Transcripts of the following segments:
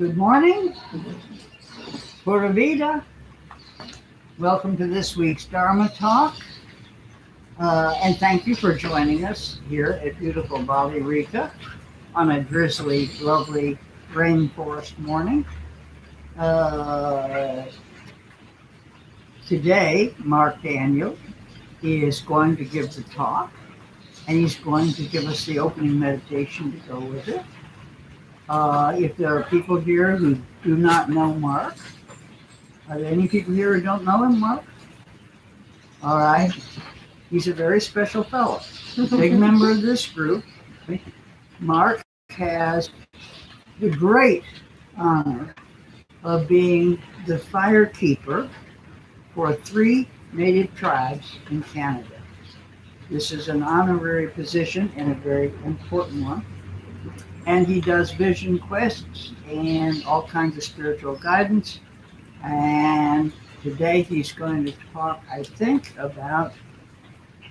Good morning, Pura Vida. Welcome to this week's Dharma Talk. And thank you for joining us here at beautiful Bali Rica on a drizzly, lovely rainforest morning. Today, Mark Daniel is going to give the talk, and he's going to give us the opening meditation to go with it. If there are people here who do not know Mark, are there any people here who don't know him, Mark? All right. He's a very special fellow, big member of this group. Mark has the great honor of being the fire keeper for 3 native tribes in Canada. This is an honorary position and a very important one. And he does vision quests and all kinds of spiritual guidance. And today he's going to talk, I think, about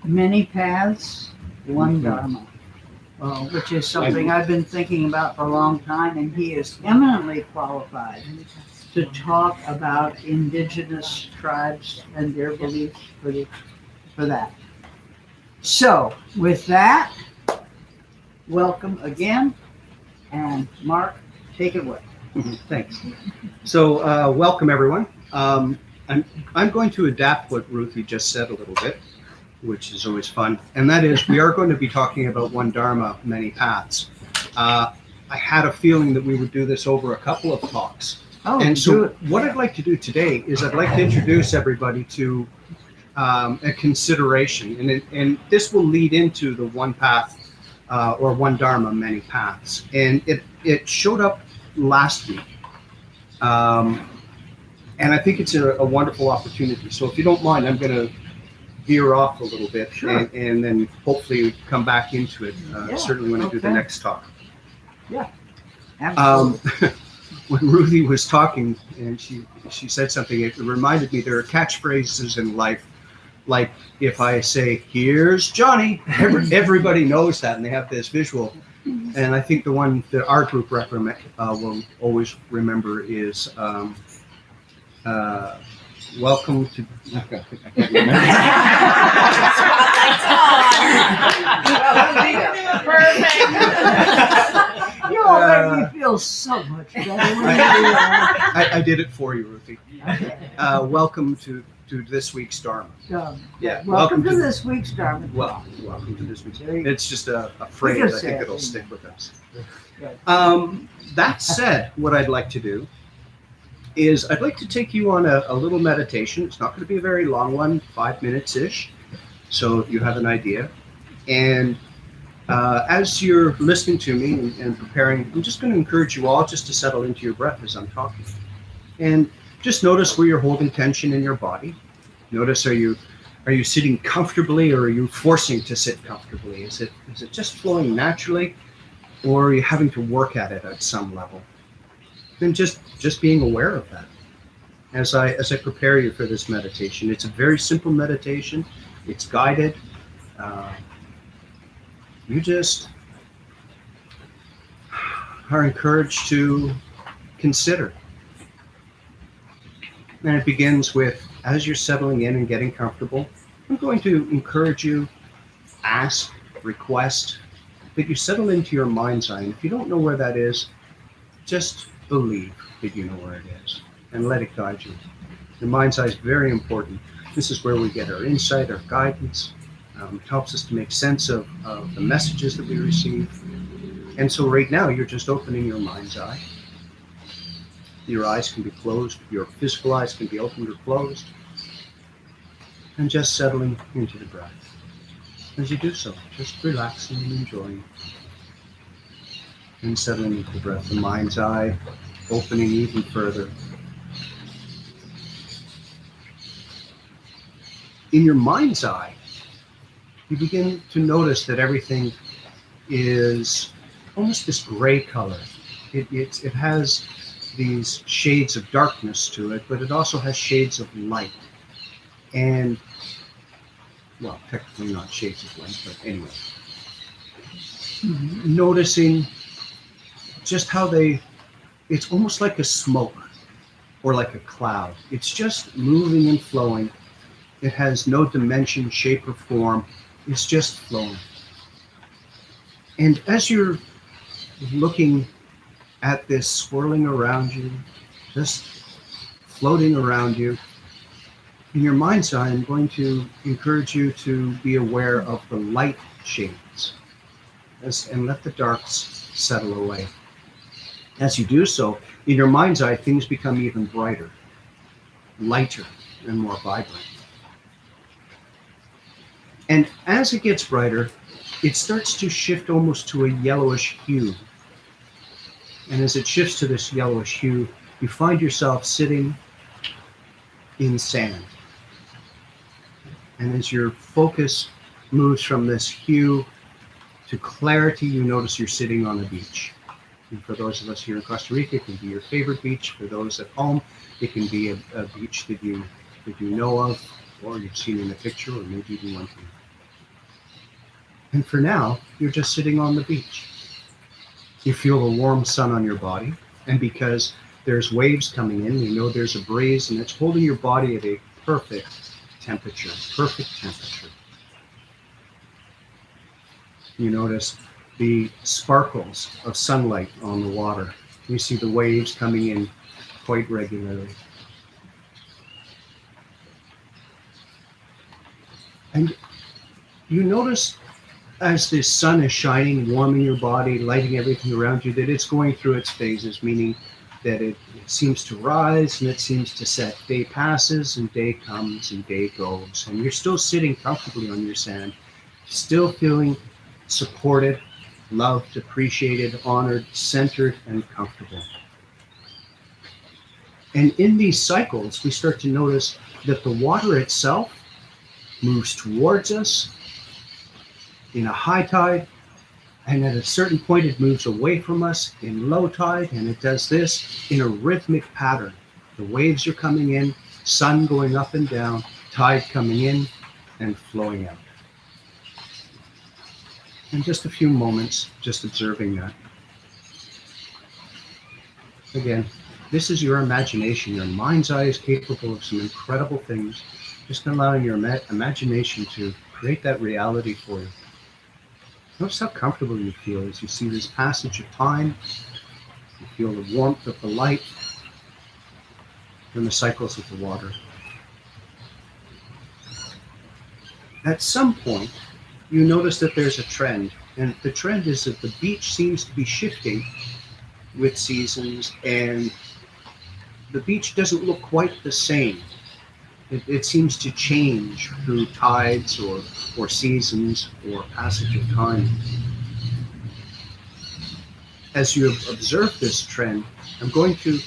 many paths, one Dharma, which is something I've been thinking about for a long time. And he is eminently qualified to talk about indigenous tribes and their beliefs for that. So, with that, welcome again. And Mark, take it away. Thanks. So, welcome everyone. I'm going to adapt what Ruthie just said a little bit, which is always fun. And that is, we are going to be talking about one Dharma, many paths. I had a feeling that we would do this over a couple of talks. And so what I'd like to do today is I'd like to introduce everybody to a consideration. And this will lead into the one path or one Dharma, many paths. And it showed up last week. And I think it's a wonderful opportunity. So if you don't mind, I'm going to veer off a little bit. Sure. and then hopefully come back into it, certainly when I do the next talk. Yeah, absolutely. When Ruthie was talking and she said something, it reminded me there are catchphrases in life. Like if I say, "Here's Johnny," everybody knows that and they have this visual. And I think the one that our group will always remember is welcome to. I can't remember. Perfect. You all make me feel so much better. I did it for you, Ruthie. Okay. Welcome to this week's Dharma. Yeah. Welcome to this week's Dharma. Welcome to this week's. It's just a phrase. I think it'll stick with us. That said, what I'd like to do is I'd like to take you on a little meditation. It's not going to be a very long one, 5 minutes-ish, so you have an idea. And as you're listening to me and preparing, I'm just going to encourage you all just to settle into your breath as I'm talking. And just notice where you're holding tension in your body. Notice, are you sitting comfortably or are you forcing to sit comfortably? Is it just flowing naturally or are you having to work at it at some level? And just being aware of that as I prepare you for this meditation. It's a very simple meditation. It's guided. You just are encouraged to consider. And it begins with, as you're settling in and getting comfortable, I'm going to encourage you, ask, request, that you settle into your mind's eye. And if you don't know where that is, just believe that you know where it is and let it guide you. Your mind's eye is very important. This is where we get our insight, our guidance. It helps us to make sense of the messages that we receive. And so right now, you're just opening your mind's eye. Your eyes can be closed. Your physical eyes can be opened or closed. And just settling into the breath. As you do so, just relaxing and enjoying. And settling into the breath. The mind's eye opening even further. In your mind's eye, you begin to notice that everything is almost this gray color. It has these shades of darkness to it, but it also has shades of light. And, well, technically not shades of light, but anyway. Noticing just how they it's almost like a smoke or like a cloud. It's just moving and flowing. It has no dimension, shape, or form. It's just flowing. And as you're looking at this swirling around you, just floating around you, in your mind's eye, I'm going to encourage you to be aware of the light shades and let the darks settle away. As you do so, in your mind's eye, things become even brighter, lighter, and more vibrant. And as it gets brighter, it starts to shift almost to a yellowish hue. And as it shifts to this yellowish hue, you find yourself sitting in sand. And as your focus moves from this hue to clarity, you notice you're sitting on a beach. And for those of us here in Costa Rica, it can be your favorite beach. For those at home, it can be a beach that you know of, or you've seen in a picture, or maybe even went to. And for now, you're just sitting on the beach. You feel the warm sun on your body, and because there's waves coming in, you know there's a breeze, and it's holding your body at a perfect temperature. You notice the sparkles of sunlight on the water. You see the waves coming in quite regularly. And you notice as the sun is shining, warming your body, lighting everything around you, that it's going through its phases, meaning that it seems to rise and it seems to set. Day passes and day comes and day goes. And you're still sitting comfortably on your sand, still feeling supported, loved, appreciated, honored, centered, and comfortable. And in these cycles, we start to notice that the water itself moves towards us in a high tide, and at a certain point it moves away from us in low tide, and it does this in a rhythmic pattern. The waves are coming in, sun going up and down, tide coming in and flowing out. In just a few moments, just observing that. Again, this is your imagination. Your mind's eye is capable of some incredible things. Just allowing your imagination to create that reality for you. Notice how comfortable you feel as you see this passage of time. You feel the warmth of the light and the cycles of the water. At some point, you notice that there's a trend, and the trend is that the beach seems to be shifting with seasons, and the beach doesn't look quite the same. It seems to change through tides or seasons or passage of time. As you observe this trend, I'm going to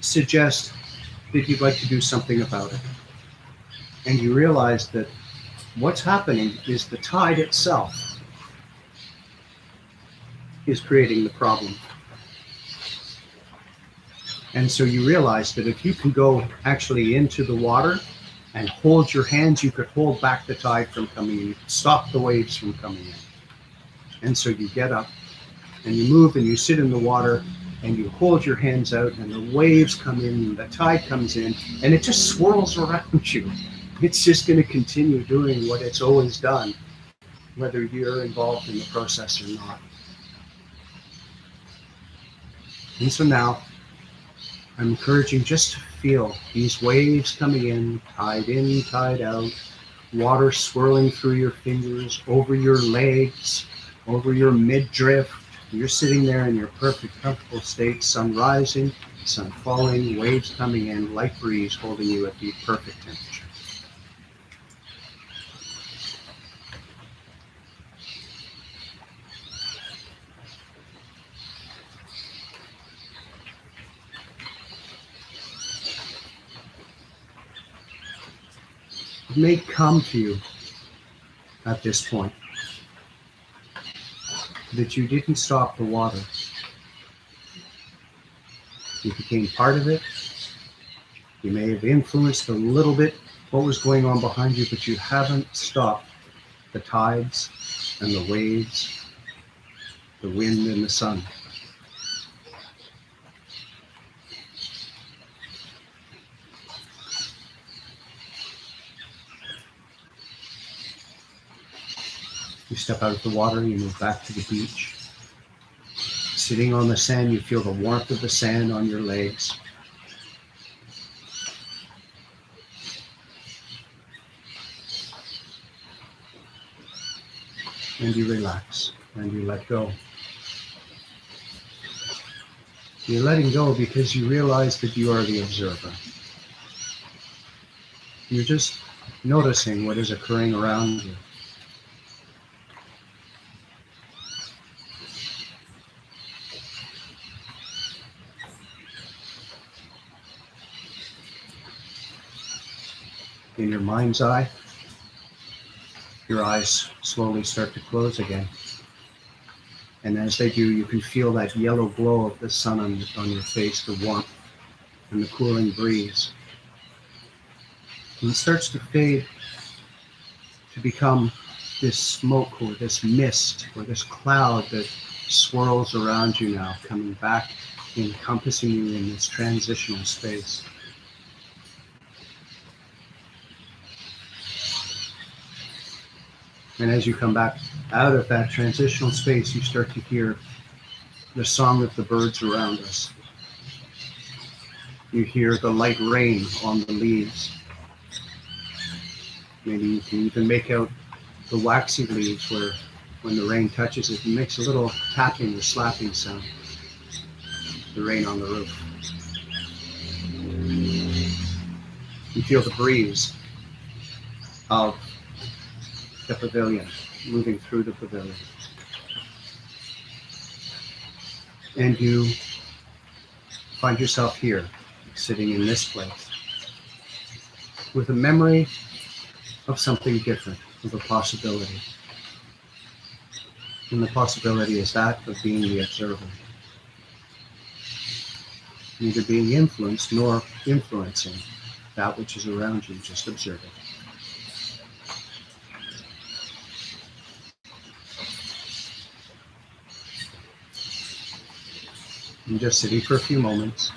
suggest that you'd like to do something about it. And you realize that what's happening is the tide itself is creating the problem. And so you realize that if you can go actually into the water and hold your hands, you could hold back the tide from coming in. You could stop the waves from coming in. And so you get up and you move and you sit in the water and you hold your hands out and the waves come in and the tide comes in and it just swirls around you. It's just going to continue doing what it's always done, whether you're involved in the process or not. And so now, I'm encouraging just to feel these waves coming in, tide out, water swirling through your fingers, over your legs, over your midriff. You're sitting there in your perfect, comfortable state, sun rising, sun falling, waves coming in, light breeze holding you at the perfect temperature. It may come to you at this point that you didn't stop the water. You became part of it. You may have influenced a little bit what was going on behind you, but you haven't stopped the tides and the waves, the wind and the sun. You step out of the water, you move back to the beach. Sitting on the sand, you feel the warmth of the sand on your legs. And you relax and you let go. You're letting go because you realize that you are the observer. You're just noticing what is occurring around you. In your mind's eye, your eyes slowly start to close again. And as they do, you can feel that yellow glow of the sun on your face, the warmth and the cooling breeze. And it starts to fade to become this smoke or this mist or this cloud that swirls around you now, coming back, encompassing you in this transitional space. And as you come back out of that transitional space, you start to hear the song of the birds around us. You hear the light rain on the leaves. Maybe you can even make out the waxy leaves where when the rain touches it, it makes a little tapping or slapping sound. The rain on the roof. You feel the breeze of the pavilion, moving through the pavilion. And you find yourself here, sitting in this place, with a memory of something different, of a possibility. And the possibility is that of being the observer. Neither being influenced nor influencing that which is around you, just observing. And just sitting for a few moments.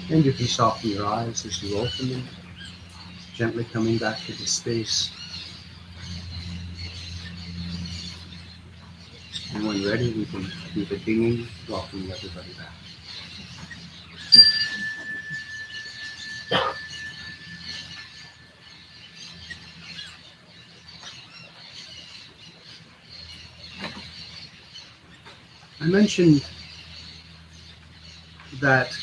And you can soften your eyes as you open them, gently coming back to the space. And when ready, we can do the dinging, welcoming everybody back. I mentioned that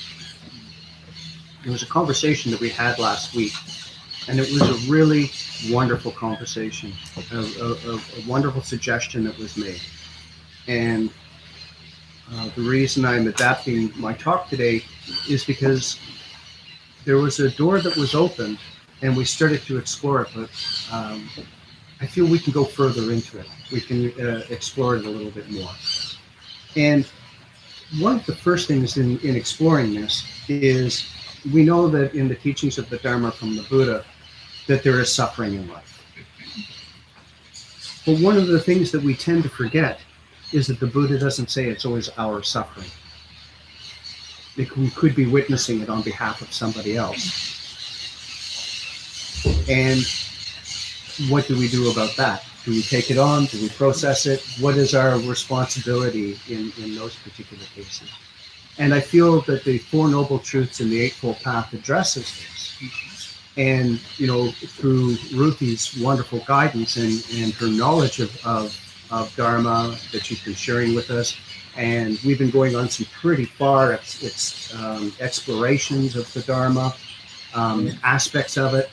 there was a conversation that we had last week, and it was a really wonderful conversation, a wonderful suggestion that was made. And the reason I'm adapting my talk today is because there was a door that was opened, and we started to explore it, but I feel we can go further into it. We can explore it a little bit more. And one of the first things in exploring this is we know that in the teachings of the Dharma from the Buddha, that there is suffering in life. But one of the things that we tend to forget is that the Buddha doesn't say it's always our suffering. We could be witnessing it on behalf of somebody else. And what do we do about that? Do we take it on? Do we process it? What is our responsibility in those particular cases? And I feel that the Four Noble Truths and the Eightfold Path addresses this. And, you know, through Ruthie's wonderful guidance and her knowledge of Dharma that she's been sharing with us, and we've been going on some pretty far explorations of the Dharma, aspects of it.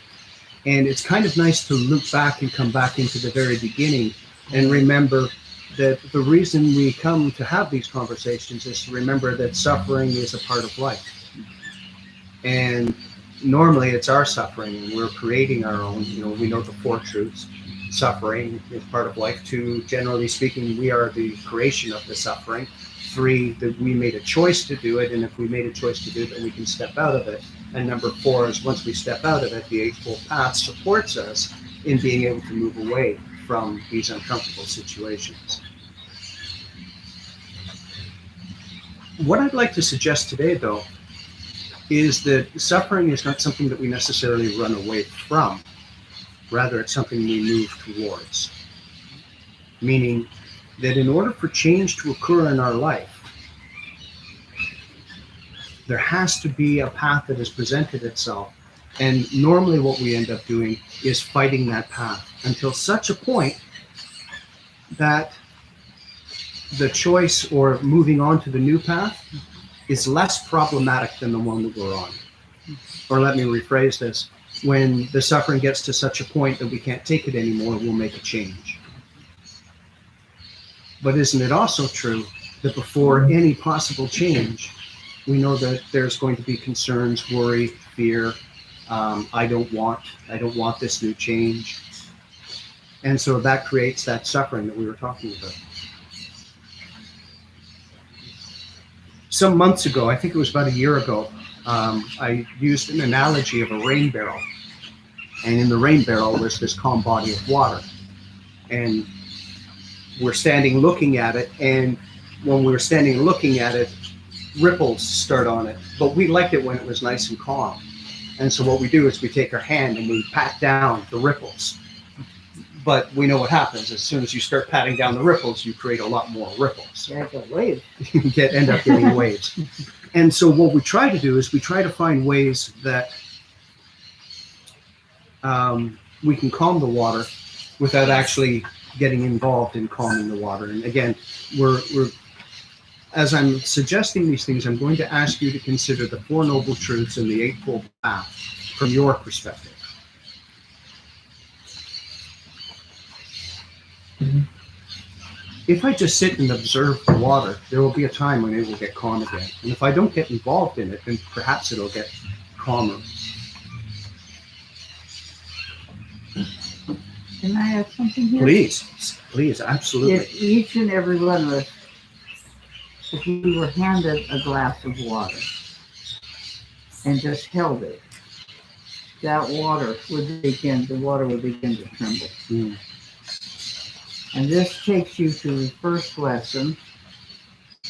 And it's kind of nice to look back and come back into the very beginning and remember that the reason we come to have these conversations is to remember that suffering is a part of life. And normally it's our suffering and we're creating our own. We know the four truths. Suffering is part of life. Two, generally speaking, we are the creation of the suffering. Three, that we made a choice to do it, and if we made a choice to do it, then we can step out of it. And number four is once we step out of it, the Eightfold Path supports us in being able to move away from these uncomfortable situations. What I'd like to suggest today, though, is that suffering is not something that we necessarily run away from. Rather, it's something we move towards. Meaning that in order for change to occur in our life, there has to be a path that has presented itself. And normally what we end up doing is fighting that path until such a point that the choice or moving on to the new path is less problematic than the one that we're on. Or let me rephrase this. When the suffering gets to such a point that we can't take it anymore, we'll make a change. But isn't it also true that before any possible change, we know that there's going to be concerns, worry, fear. I don't want this new change. And so that creates that suffering that we were talking about. Some months ago, I think it was about a year ago, I used an analogy of a rain barrel. And in the rain barrel was this calm body of water. And we're standing looking at it, and when we were standing looking at it, ripples start on it. But we liked it when it was nice and calm. And so what we do is we take our hand and we pat down the ripples. But we know what happens. As soon as you start patting down the ripples, you create a lot more ripples. Yeah, it's a wave. You end up getting waves. And so what we try to do is we try to find ways that we can calm the water without actually getting involved in calming the water. And again, we're as I'm suggesting these things, I'm going to ask you to consider the Four Noble Truths and the Eightfold Path from your perspective. Mm-hmm. If I just sit and observe the water, there will be a time when it will get calm again. And if I don't get involved in it, then perhaps it'll get calmer. Can I add something here? Please, absolutely. If each and every one of us, if we were handed a glass of water and just held it, that water would begin to tremble. Mm. And this takes you to the first lesson,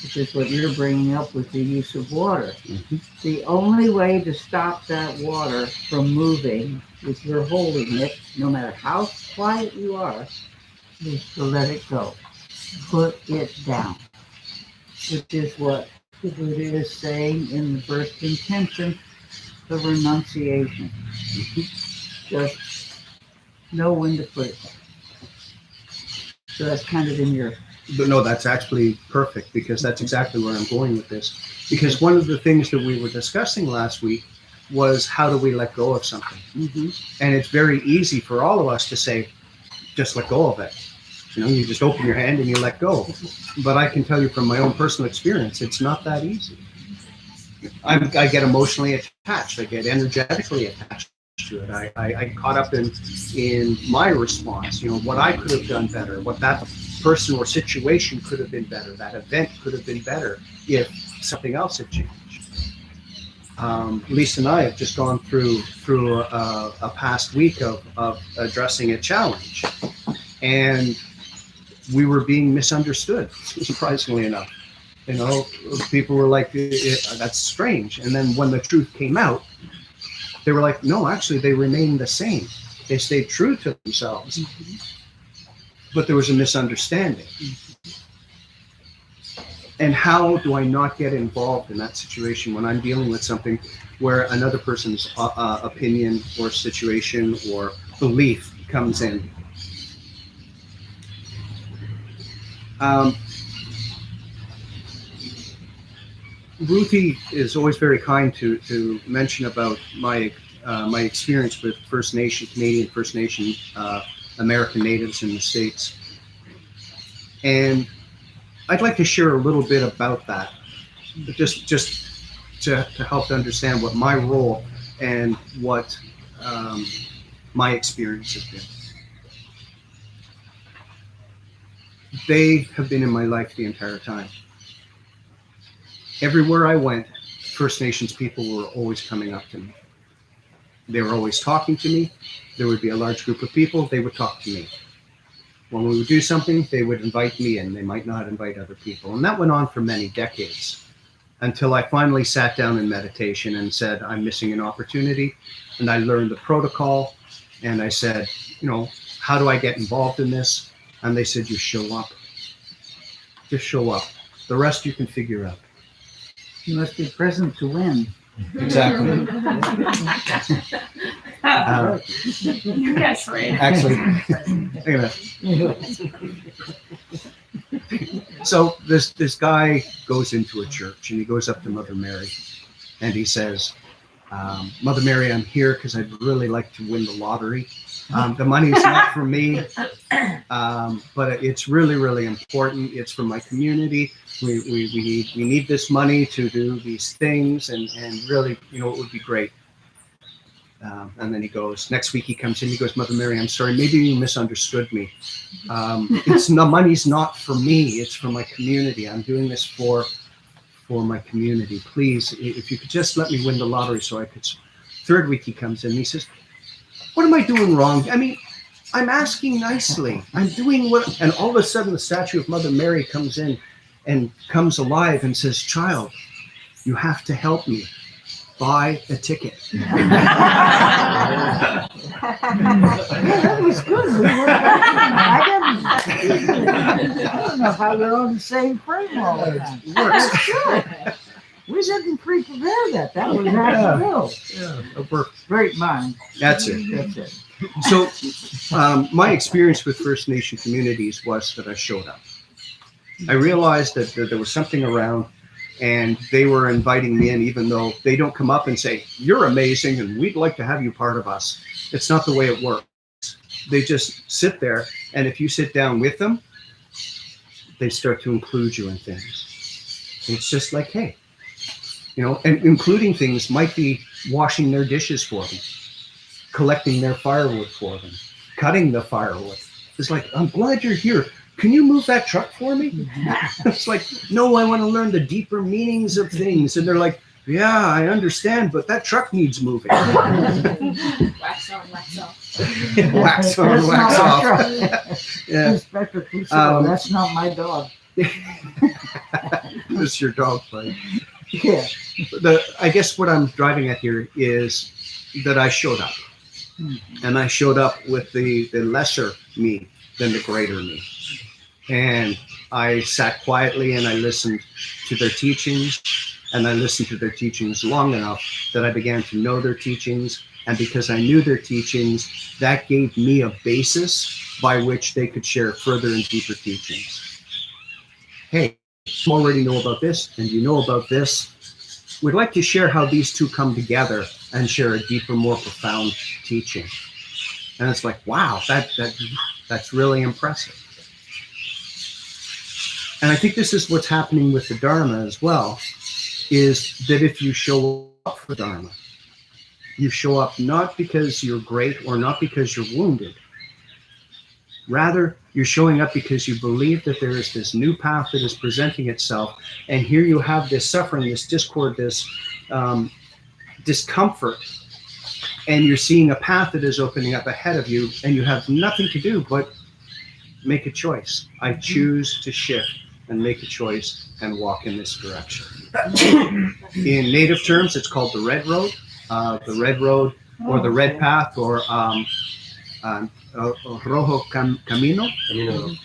which is what you're bringing up with the use of water. Mm-hmm. The only way to stop that water from moving, if you're holding it, no matter how quiet you are, is to let it go. Put it down. Which is what the Buddha is saying in the first intention, the renunciation. Just know when to put it down. So that's kind of in your... But no, that's actually perfect, because that's exactly where I'm going with this. Because one of the things that we were discussing last week was how do we let go of something? Mm-hmm. And it's very easy for all of us to say, just let go of it. You just open your hand and you let go. But I can tell you from my own personal experience, it's not that easy. I get emotionally attached. I get energetically attached to it. I caught up in my response, what I could have done better, what that person or situation could have been better, that event could have been better if something else had changed. Lisa and I have just gone through a past week of addressing a challenge, and we were being misunderstood, surprisingly enough. People were like, that's strange. And then when the truth came out, they were like, no, actually, they remained the same. They stayed true to themselves. Mm-hmm. But there was a misunderstanding. Mm-hmm. And how do I not get involved in that situation when I'm dealing with something where another person's opinion or situation or belief comes in? Ruthie is always very kind to mention about my experience with Canadian First Nation, American Natives in the States. And I'd like to share a little bit about that, just to help to understand what my role and what my experience has been. They have been in my life the entire time. Everywhere I went, First Nations people were always coming up to me. They were always talking to me. There would be a large group of people, they would talk to me. When we would do something, they would invite me in. They might not invite other people. And that went on for many decades until I finally sat down in meditation and said, I'm missing an opportunity. And I learned the protocol. And I said, how do I get involved in this? And they said, you show up. Just show up. The rest you can figure out. You must be present to win. Exactly. Yes, right. Actually, so this guy goes into a church and he goes up to Mother Mary and he says, Mother Mary, I'm here because I'd really like to win the lottery. The money's not for me, but it's really, really important. It's for my community. We need this money to do these things, and really, it would be great. And then he goes, next week he comes in, he goes, Mother Mary, I'm sorry, maybe you misunderstood me. Money's not for me, it's for my community. I'm doing this for my community. Please, if you could just let me win the lottery so I could. Third week he comes in, he says, what am I doing wrong? I mean, I'm asking nicely. I'm doing what, and all of a sudden the statue of Mother Mary comes in and comes alive and says, child, you have to help me. Buy a ticket. Yeah, that was good. I don't know how they're on the same frame all the time. It works. Good. We didn't pre-prepare that. That was accidental. Yeah, it works. Great mind. That's it. That's it. So my experience with First Nation communities was that I showed up. I realized that there was something around, and they were inviting me in, even though they don't come up and say, you're amazing and we'd like to have you part of us. It's not the way it works. They just sit there, and if you sit down with them, they start to include you in things. It's just like, hey, and including things might be washing their dishes for them, collecting their firewood for them, cutting the firewood. It's like, I'm glad you're here. Can you move that truck for me? It's like, no, I want to learn the deeper meanings of things. And they're like, yeah, I understand, but that truck needs moving. Wax on, wax off. Wax on, wax off. Yeah. Inspector Clouseau, that's not my dog. This is your dog fight. Yeah. I guess what I'm driving at here is that I showed up. And I showed up with the lesser me than the greater me. And I sat quietly and I listened to their teachings, and I listened to their teachings long enough that I began to know their teachings. And because I knew their teachings, that gave me a basis by which they could share further and deeper teachings. Hey, you already know about this, and you know about this. We'd like to share how these two come together and share a deeper, more profound teaching. And it's like, wow, that's really impressive. And I think this is what's happening with the Dharma as well, is that if you show up for Dharma, you show up not because you're great or not because you're wounded. Rather, you're showing up because you believe that there is this new path that is presenting itself. And here you have this suffering, this discord, this discomfort. And you're seeing a path that is opening up ahead of you, and you have nothing to do but make a choice. I choose to shift and make a choice and walk in this direction. In native terms, it's called the Red Road. The Red Road, or the Red Path, or Rojo Camino.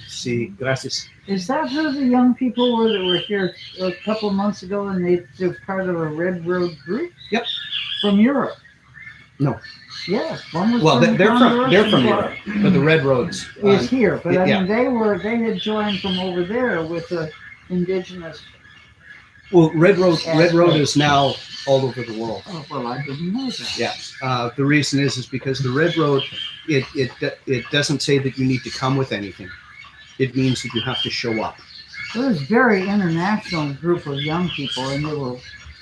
Sí, gracias. Is that who the young people were that were here a couple months ago, and they're part of a Red Road group? Yep. From Europe? No. Yes. One was Well, they're from Europe, Europe, but the Red Roads is here, but yeah. I mean they had joined from over there with the indigenous. Well, Red Road is now all over the world. Oh well, I didn't know that. Yeah. The reason is because the Red Road, it doesn't say that you need to come with anything. It means that you have to show up. It was a very international group of young people, and they were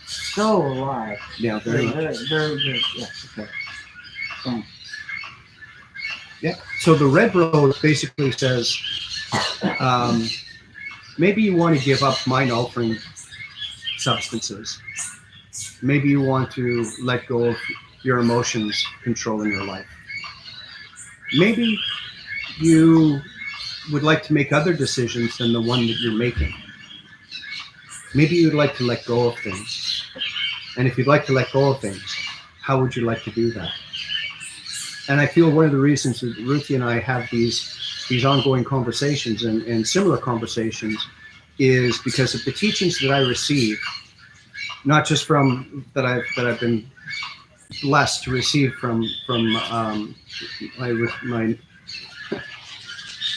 so alive. Yeah, very much. Very good. Yes, okay. Thanks. Yeah. So the red road basically says, maybe you want to give up mind-altering substances. Maybe you want to let go of your emotions controlling your life. Maybe you would like to make other decisions than the one that you're making. Maybe you'd like to let go of things. And if you'd like to let go of things, how would you like to do that? And I feel one of the reasons that Ruthie and I have these ongoing conversations and similar conversations is because of the teachings that I receive, not just from that I've been blessed to receive from my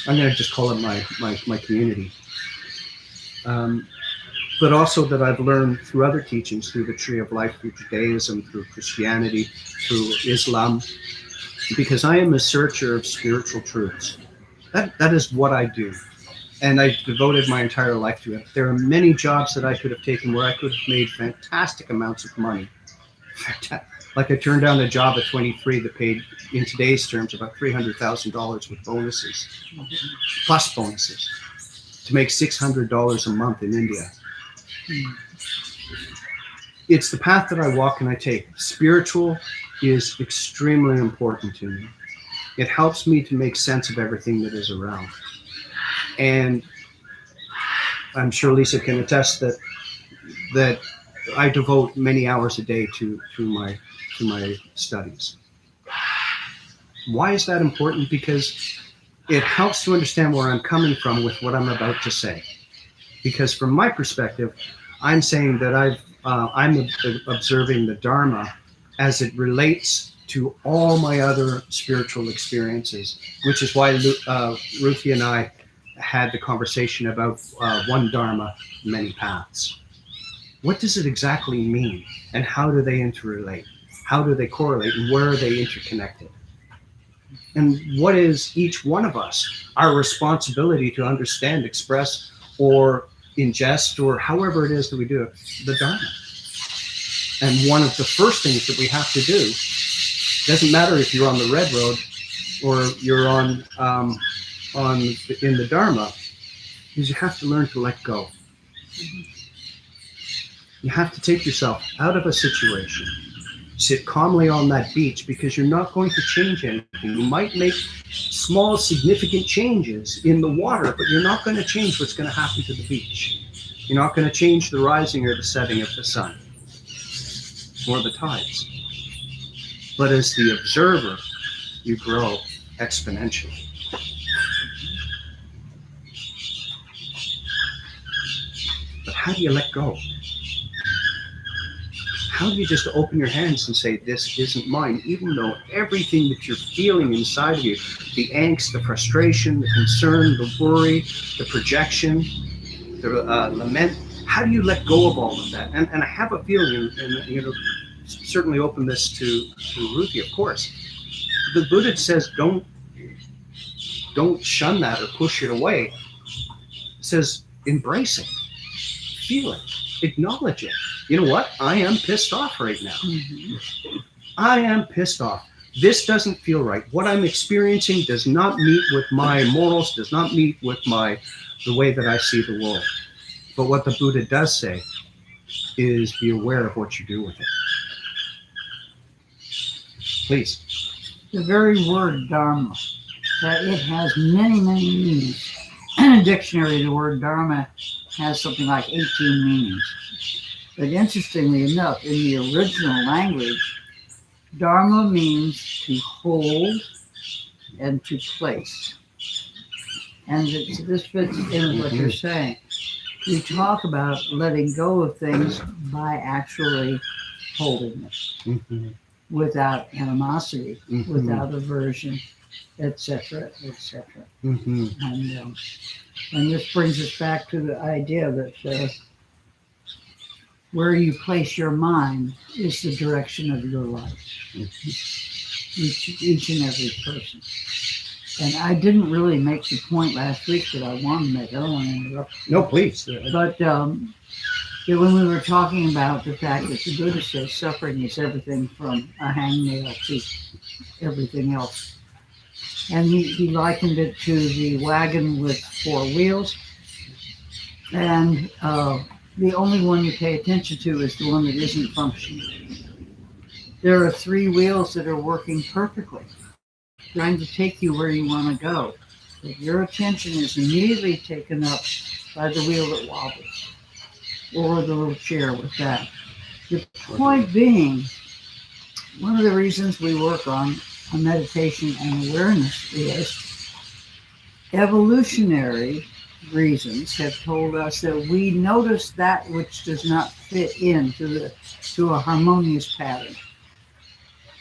I'm going to just call it my community, but also that I've learned through other teachings, through the Tree of Life, through Judaism, through Christianity, through Islam, because I am a searcher of spiritual truths. That is what I do. And I devoted my entire life to it. There are many jobs that I could have taken where I could have made fantastic amounts of money. Like I turned down a job at 23 that paid, in today's terms, about $300,000 with bonuses, plus bonuses, to make $600 a month in India. It's the path that I walk and I take. Spiritual is extremely important to me. It helps me to make sense of everything that is around. And I'm sure Lisa can attest that I devote many hours a day to my studies. Why is that important? Because it helps to understand where I'm coming from with what I'm about to say. Because from my perspective, I'm saying that I'm observing the Dharma as it relates to all my other spiritual experiences, which is why Ruthie and I had the conversation about one Dharma, many paths. What does it exactly mean, and how do they interrelate? How do they correlate, and where are they interconnected? And what is each one of us, our responsibility to understand, express, or ingest, or however it is that we do it, the Dharma. And one of the first things that we have to do, doesn't matter if you're on the red road or you're in the Dharma, is you have to learn to let go. You have to take yourself out of a situation, sit calmly on that beach, because you're not going to change anything. You might make small, significant changes in the water, but you're not going to change what's going to happen to the beach. You're not going to change the rising or the setting of the sun or the tides. But as the observer, you grow exponentially. But how do you let go? How do you just open your hands and say, this isn't mine, even though everything that you're feeling inside of you, the angst, the frustration, the concern, the worry, the projection, the lament, how do you let go of all of that? And I have a feeling, and certainly open this to Ruthie, of course. The Buddha says, don't shun that or push it away. It says, embrace it, feel it, acknowledge it. You know what? I am pissed off right now. Mm-hmm. I am pissed off. This doesn't feel right. What I'm experiencing does not meet with my morals, does not meet with the way that I see the world. But what the Buddha does say is be aware of what you do with it. Please. The very word Dharma, that it has many, many meanings. In a dictionary, the word Dharma has something like 18 meanings. But interestingly enough, in the original language, Dharma means to hold and to place. And this fits in with what you're saying. We talk about letting go of things by actually holding it, without animosity, without aversion, etc., etc. And this brings us back to the idea that where you place your mind is the direction of your life. Each and every person. And I didn't really make the point last week that I wanted to make. I don't want to interrupt. No, please. But that when we were talking about the fact that the Buddha says suffering is everything from a hangnail to everything else. And he likened it to the wagon with four wheels. And the only one you pay attention to is the one that isn't functioning. There are three wheels that are working perfectly, trying to take you where you want to go. But your attention is immediately taken up by the wheel that wobbles, or the little chair with that. The point being, one of the reasons we work on meditation and awareness is evolutionary reasons have told us that we notice that which does not fit into to a harmonious pattern.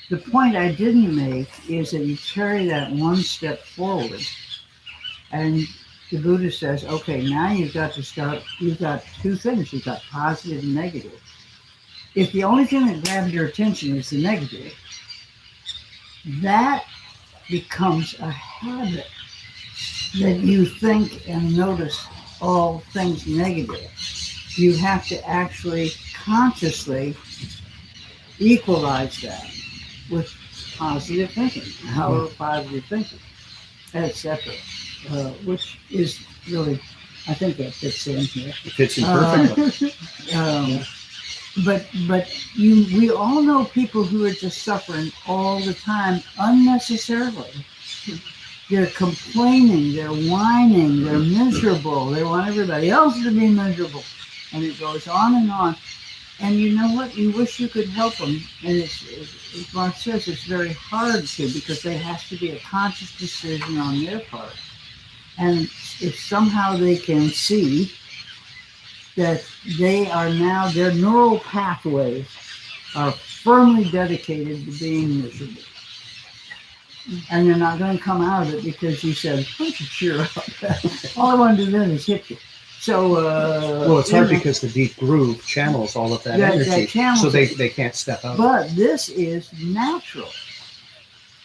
The point I didn't make is that you carry that one step forward, and the Buddha says, okay, now you've got to start, you've got two things, you've got positive and negative. If the only thing that grabs your attention is the negative, that becomes a habit that you think and notice all things negative. You have to actually consciously equalize that with positive thinking, however positive thinking, etc. Which is really, I think that fits in here. It fits in perfectly. But we all know people who are just suffering all the time unnecessarily. They're complaining, they're whining, they're miserable. They want everybody else to be miserable, and it goes on and on. And you know what? You wish you could help them, and as Mark says, it's very hard to, because there has to be a conscious decision on their part. And if somehow they can see that they are now, their neural pathways are firmly dedicated to being miserable. And you're not going to come out of it because you said, "Why don't you cheer up?" All I want to do then is hit you. So, well, it's hard because the deep groove channels all of that energy, so they can't step out. But this is natural.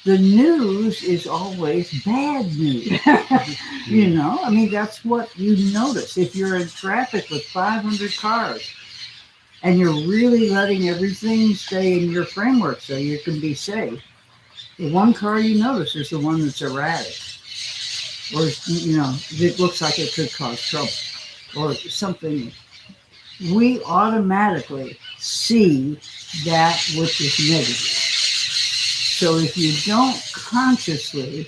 The news is always bad news. You know, I mean, that's what you notice. If you're in traffic with 500 cars and you're really letting everything stay in your framework so you can be safe, the one car you notice is the one that's erratic, or, you know, it looks like it could cause trouble or something. We automatically see that which is negative. So if you don't consciously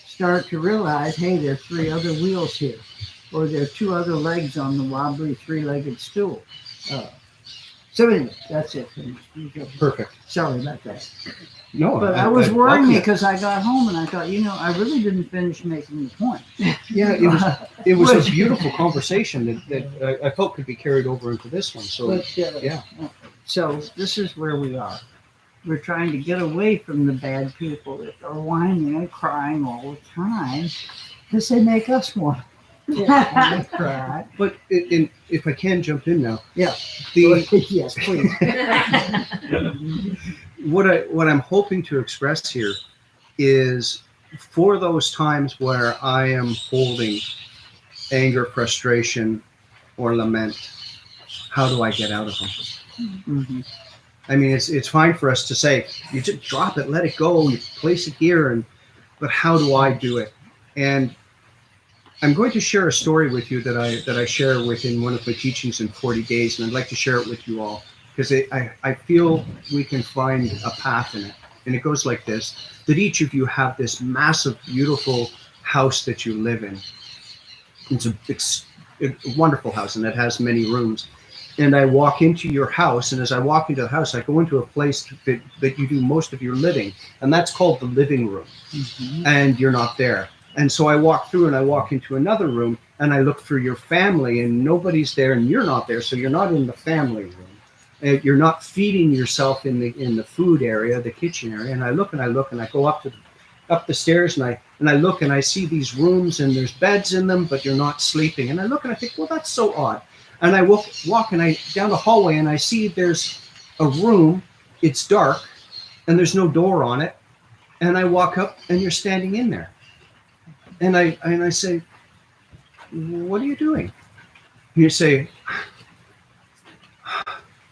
start to realize, hey, there are three other wheels here, or there are two other legs on the wobbly three-legged stool. So anyway, that's it. Perfect. Sorry about that. No, But I was worrying because I got home and I thought, you know, I really didn't finish making the point. Yeah, it was a beautiful conversation that I felt could be carried over into this one. So yeah. So this is where we are. We're trying to get away from the bad people that are whining and crying all the time because they make us want to cry. But if I can jump in now, Yeah. Yes, please. What I'm hoping to express here is, for those times where I am holding anger, frustration, or lament, how do I get out of them? Mm-hmm. I mean, it's fine for us to say, you just drop it, let it go, you place it here, but how do I do it? And I'm going to share a story with you that I share within one of my teachings in 40 days, and I'd like to share it with you all, because I feel we can find a path in it. And it goes like this, that each of you have this massive, beautiful house that you live in. It's a wonderful house, and it has many rooms. And I walk into your house, and as I walk into the house, I go into a place that you do most of your living, and that's called the living room. Mm-hmm. And you're not there. And so I walk through and I walk into another room, and I look for your family, and nobody's there, and you're not there, so you're not in the family room. You're not feeding yourself in the food area, the kitchen area. And I look and I look, and I go up the stairs, and I look and I see these rooms, and there's beds in them, but you're not sleeping. And I look and I think, well, that's so odd. And I walk and I down the hallway, and I see there's a room. It's dark, and there's no door on it. And I walk up, and you're standing in there. And I say, what are you doing? And you say,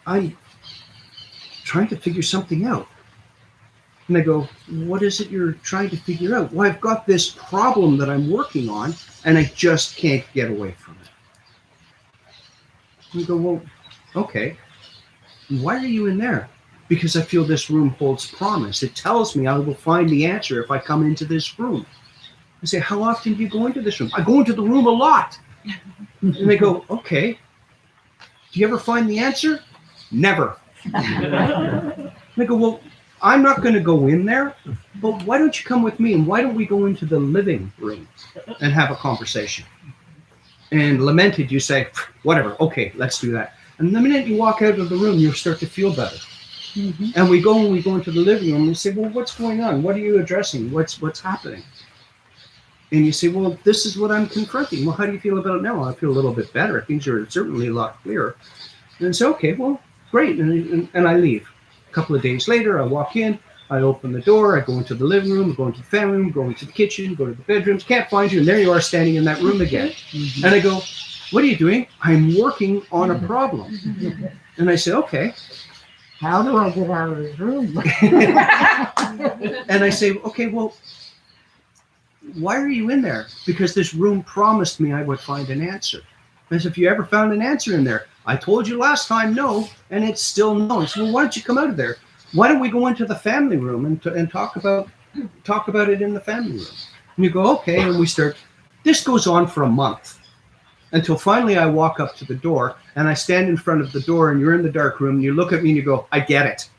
I'm trying to figure something out. And I go, what is it you're trying to figure out? Well, I've got this problem that I'm working on, and I just can't get away from it. And you go, well, okay. Why are you in there? Because I feel this room holds promise. It tells me I will find the answer if I come into this room. I say, how often do you go into this room? I go into the room a lot. And they go, okay. Do you ever find the answer? Never. And I go, well, I'm not going to go in there, but why don't you come with me and why don't we go into the living room and have a conversation? And lamented, you say, whatever, okay, let's do that. And the minute you walk out of the room, you start to feel better. Mm-hmm. And we go into the living room and we say, well, what's going on? What are you addressing? What's happening? And you say, well, this is what I'm confronting. Well, how do you feel about it now? I feel a little bit better. Things are certainly a lot clearer. And it's okay, well, great. And I leave. A couple of days later, I walk in, I open the door, I go into the living room, go into the family room, go into the kitchen, go to the bedrooms, can't find you, and there you are standing in that room again. Mm-hmm. And I go, what are you doing? I'm working on a problem. And I say, okay. How do I get out of this room? And I say, okay, well, why are you in there? Because this room promised me I would find an answer. I said, if you ever found an answer in there, I told you last time no, and it's still no. I said, well, why don't you come out of there? Why don't we go into the family room and talk about it in the family room? And you go, okay, and we start. This goes on for a month until finally I walk up to the door and I stand in front of the door and you're in the dark room and you look at me and you go, I get it.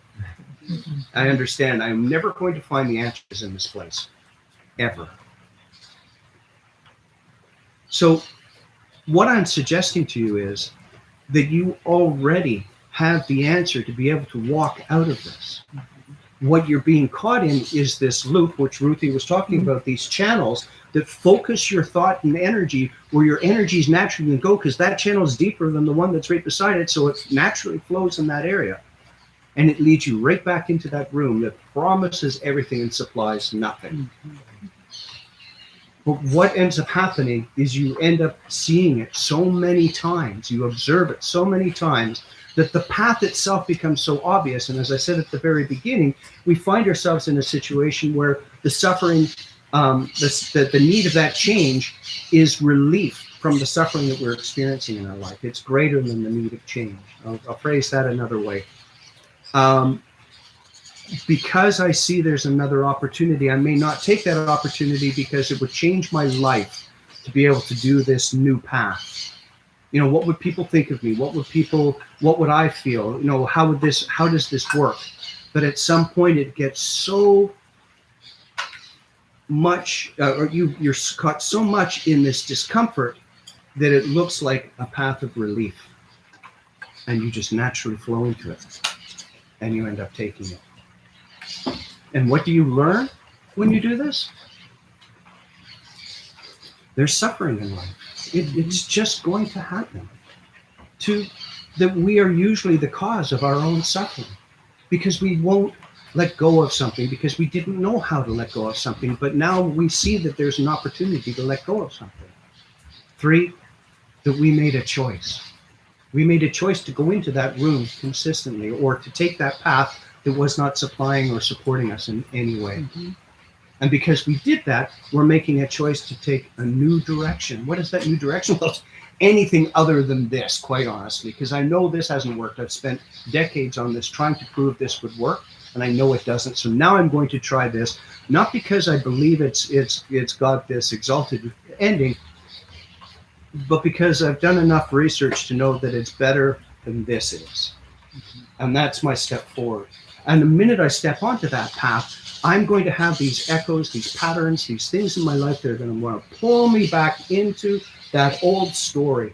I understand. I'm never going to find the answers in this place, ever. So what I'm suggesting to you is that you already have the answer to be able to walk out of this. What you're being caught in is this loop, which Ruthie was talking about, these channels that focus your thought and energy where your energy is naturally going to go, because that channel is deeper than the one that's right beside it, so it naturally flows in that area. And it leads you right back into that room that promises everything and supplies nothing. But what ends up happening is you end up seeing it so many times, you observe it so many times, that the path itself becomes so obvious. And as I said at the very beginning, we find ourselves in a situation where the suffering, the need of that change is relief from the suffering that we're experiencing in our life. It's greater than the need of change. I'll phrase that another way. Because I see there's another opportunity, I may not take that opportunity because it would change my life to be able to do this new path. You know, what would people think of me? What would I feel? You know, how does this work? But at some point it gets so much, or you're caught so much in this discomfort that it looks like a path of relief. And you just naturally flow into it. And you end up taking it. And what do you learn when you do this? There's suffering in life. It's just going to happen. That we are usually the cause of our own suffering, because we won't let go of something because we didn't know how to let go of something, but now we see that there's an opportunity to let go of something. 3, that we made a choice. We made a choice to go into that room consistently, or to take that path that was not supplying or supporting us in any way. Mm-hmm. And because we did that, we're making a choice to take a new direction. What is that new direction? Well, anything other than this, quite honestly, because I know this hasn't worked. I've spent decades on this trying to prove this would work, and I know it doesn't. So now I'm going to try this, not because I believe it's got this exalted ending, but because I've done enough research to know that it's better than this is. And that's my step forward. And the minute I step onto that path, I'm going to have these echoes, these patterns, these things in my life that are going to want to pull me back into that old story.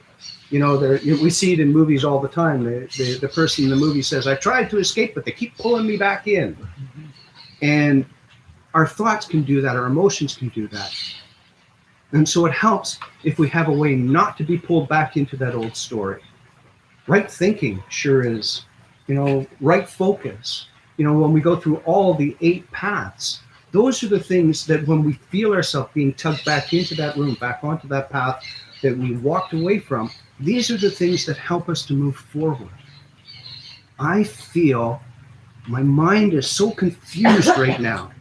You know, we see it in movies all the time. The person in the movie says, I tried to escape, but they keep pulling me back in. And our thoughts can do that. Our emotions can do that. And so it helps if we have a way not to be pulled back into that old story. Right thinking sure is, right focus. When we go through all the 8 paths, those are the things that when we feel ourselves being tugged back into that room, back onto that path that we walked away from, these are the things that help us to move forward. I feel my mind is so confused right now.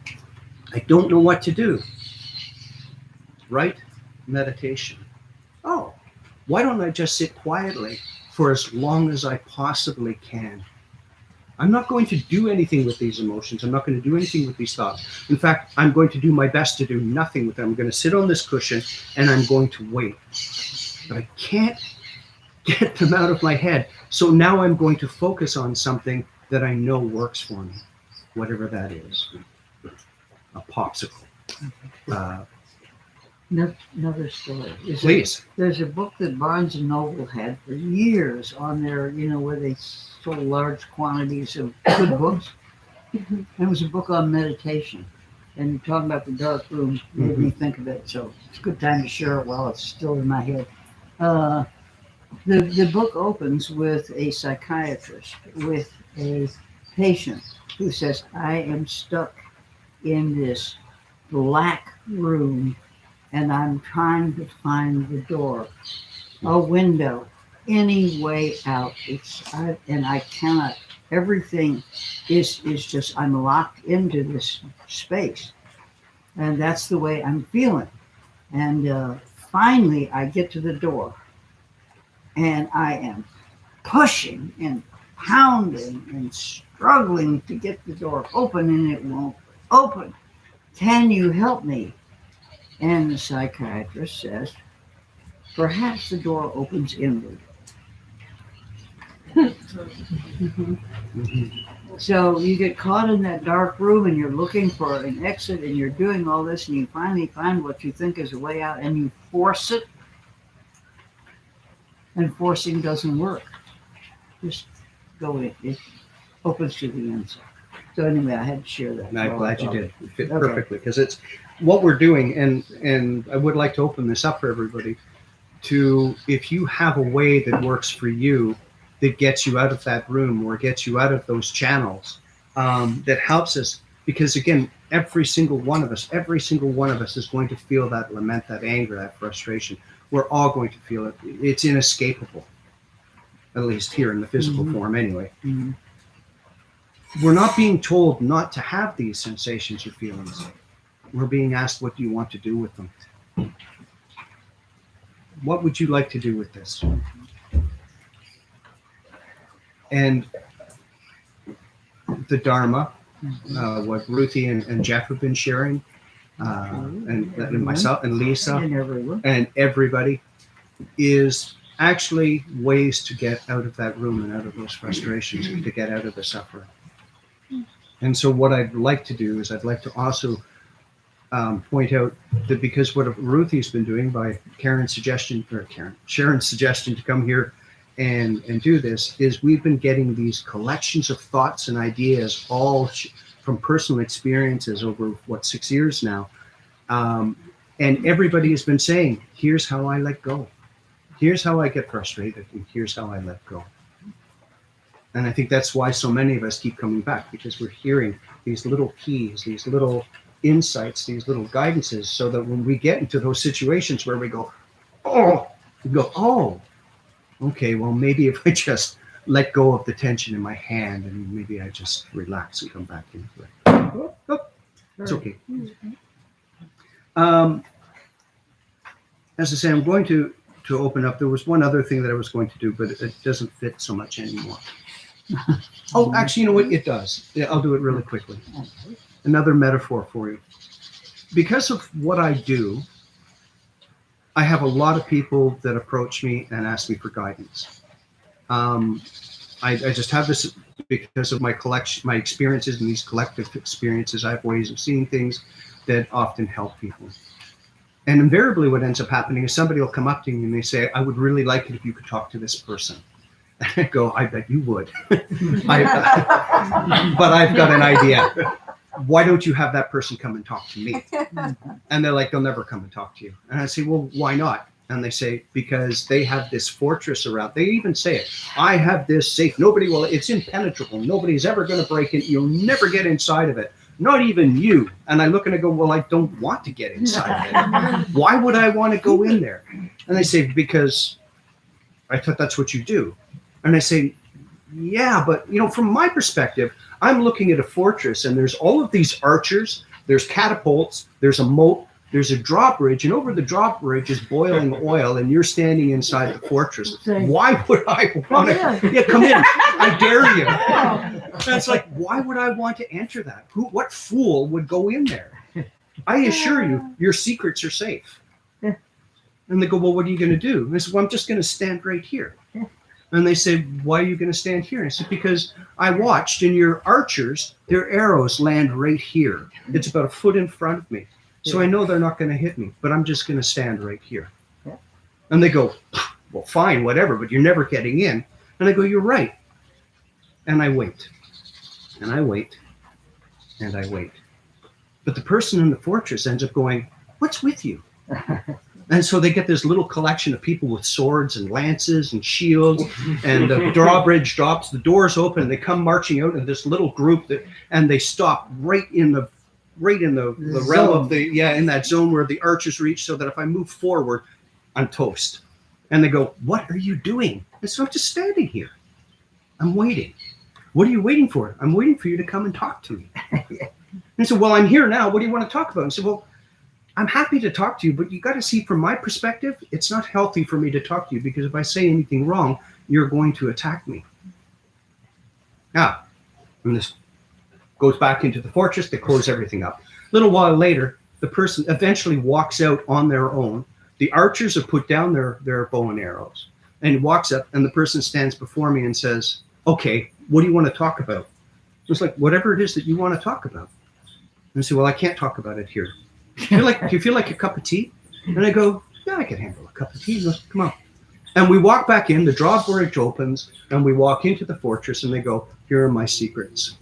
I don't know what to do. Right? Meditation. Oh, why don't I just sit quietly for as long as I possibly can? I'm not going to do anything with these emotions. I'm not going to do anything with these thoughts. In fact, I'm going to do my best to do nothing with them. I'm going to sit on this cushion and I'm going to wait. But I can't get them out of my head. So now I'm going to focus on something that I know works for me, whatever that is. A popsicle. Another story. Please. There's a book that Barnes and Noble had for years on their, where they sold large quantities of good books. And it was a book on meditation. And talking about the dark room made me think of it. So it's a good time to share it while it's still in my head. The book opens with a psychiatrist with a patient who says, I am stuck in this black room and I'm trying to find the door, a window, any way out. And I cannot. Everything is just, I'm locked into this space. And that's the way I'm feeling. And finally, I get to the door. And I am pushing and pounding and struggling to get the door open, and it won't open. Can you help me? And the psychiatrist says, perhaps the door opens inward. So you get caught in that dark room and you're looking for an exit and you're doing all this and you finally find what you think is a way out and you force it. And forcing doesn't work. Just go in. It opens to the inside. So anyway, I had to share that. And I'm glad you did. It fit Okay. perfectly because it's what we're doing. And I would like to open this up for everybody to, if you have a way that works for you, that gets you out of that room or gets you out of those channels, that helps us. Because again, every single one of us is going to feel that lament, that anger, that frustration. We're all going to feel it. It's inescapable, at least here in the physical form anyway. We're not being told not to have these sensations or feelings. We're being asked, what do you want to do with them? What would you like to do with this? And the Dharma, what Ruthie and Jeff have been sharing, and myself and Lisa and everybody, is actually ways to get out of that room and out of those frustrations, to get out of the suffering. And so what I'd like to do is I'd like to also point out that because what Ruthie's been doing by Sharon's suggestion to come here and do this, is we've been getting these collections of thoughts and ideas all from personal experiences over 6 years now. And everybody has been saying, here's how I let go. Here's how I get frustrated, and here's how I let go. And I think that's why so many of us keep coming back, because we're hearing these little keys, these little insights, these little guidances, so that when we get into those situations where we go, oh, okay, well, maybe if I just let go of the tension in my hand and maybe I just relax and come back into it. It's okay. As I say, I'm going to open up. There was one other thing that I was going to do, but it doesn't fit so much anymore. Oh, actually, you know what? It does. Yeah, I'll do it really quickly. Another metaphor for you. Because of what I do, I have a lot of people that approach me and ask me for guidance. I just have this because of my experiences, and these collective experiences. I have ways of seeing things that often help people. And invariably what ends up happening is somebody will come up to me and they say, I would really like it if you could talk to this person. And I go, I bet you would. But I've got an idea. Why don't you have that person come and talk to me? And they're like, they'll never come and talk to you. And I say, well, why not? And they say, because they have this fortress around. They even say it. I have this safe. It's impenetrable. Nobody's ever going to break it. You'll never get inside of it. Not even you. And I look and I go, well, I don't want to get inside of it. Why would I want to go in there? And they say, because I thought that's what you do. And I say, yeah, but from my perspective, I'm looking at a fortress and there's all of these archers, there's catapults, there's a moat, there's a drawbridge, and over the drawbridge is boiling oil, and you're standing inside the fortress. Why would I want to? Yeah, come in. I dare you. And it's like, why would I want to enter that? What fool would go in there? I assure you, your secrets are safe. Yeah. And they go, well, what are you going to do? And I said, well, I'm just going to stand right here. Yeah. And they say, why are you going to stand here? And I said, because I watched, and your archers, their arrows land right here. It's about a foot in front of me. So I know they're not going to hit me, but I'm just going to stand right here. Yeah. And they go, well, fine, whatever, but you're never getting in. And I go, you're right. And I wait. And I wait. And I wait. But the person in the fortress ends up going, what's with you? And so they get this little collection of people with swords and lances and shields, and the drawbridge drops, the doors open, and they come marching out in this little group and they stop right in the realm of in that zone where the archers reach, so that if I move forward, I'm toast. And they go, what are you doing? And so I'm just standing here. I'm waiting. What are you waiting for? I'm waiting for you to come and talk to me. And so, well, I'm here now. What do you want to talk about? And I said, well, I'm happy to talk to you, but you got to see from my perspective, it's not healthy for me to talk to you, because if I say anything wrong, you're going to attack me. Now, and this goes back into the fortress, they close everything up. A little while later, the person eventually walks out on their own. The archers have put down their bow and arrows, and he walks up, and the person stands before me and says, okay, what do you want to talk about? It's like, whatever it is that you want to talk about. And I say, well, I can't talk about it here. Do you feel like a cup of tea? And I go, yeah, I can handle a cup of tea. He goes, come on. And we walk back in, the drawbridge opens, and we walk into the fortress, and they go, here are my secrets.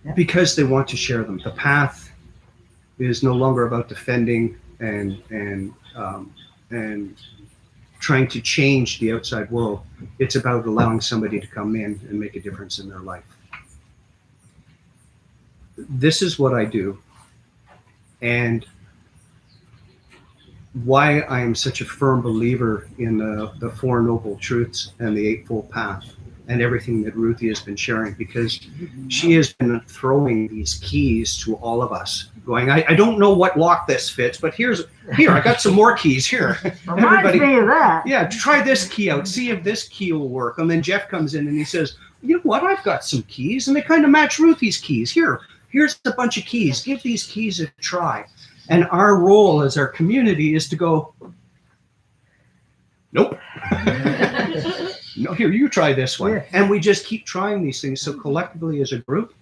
Yeah. Because they want to share them. The path is no longer about defending and trying to change the outside world. It's about allowing somebody to come in and make a difference in their life. This is what I do, and why I am such a firm believer in the Four Noble Truths and the Eightfold Path and everything that Ruthie has been sharing, because she has been throwing these keys to all of us, going, I don't know what lock this fits, but here, I got some more keys here. Reminds me of that. Yeah, try this key out, see if this key will work. And then Jeff comes in and he says, you know what, I've got some keys, and they kind of match Ruthie's keys. Here's a bunch of keys. Give these keys a try. And our role as our community is to go, nope. No, here, you try this one. Yeah. And we just keep trying these things. So collectively as a group,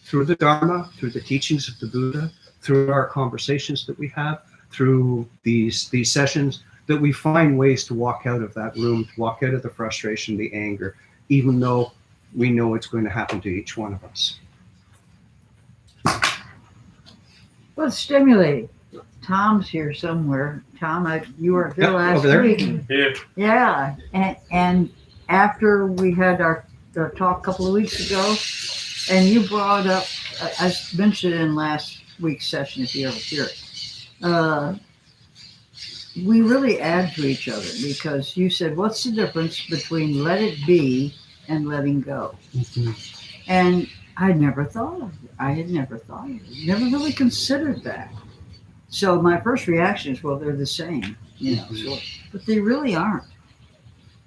through the Dharma, through the teachings of the Buddha, through our conversations that we have, through these sessions, that we find ways to walk out of that room, to walk out of the frustration, the anger, even though we know it's going to happen to each one of us. Well, it's stimulating. Tom's here somewhere. Tom, you were here last over there. week. Yeah. Yeah, and after we had our talk a couple of weeks ago, and you brought up, I mentioned it in last week's session, if you ever hear it, we really add to each other, because you said, what's the difference between let it be and letting go? Mm-hmm. And I never thought of it. I had never thought of it. Never really considered that. So my first reaction is, well, they're the same, so, but they really aren't.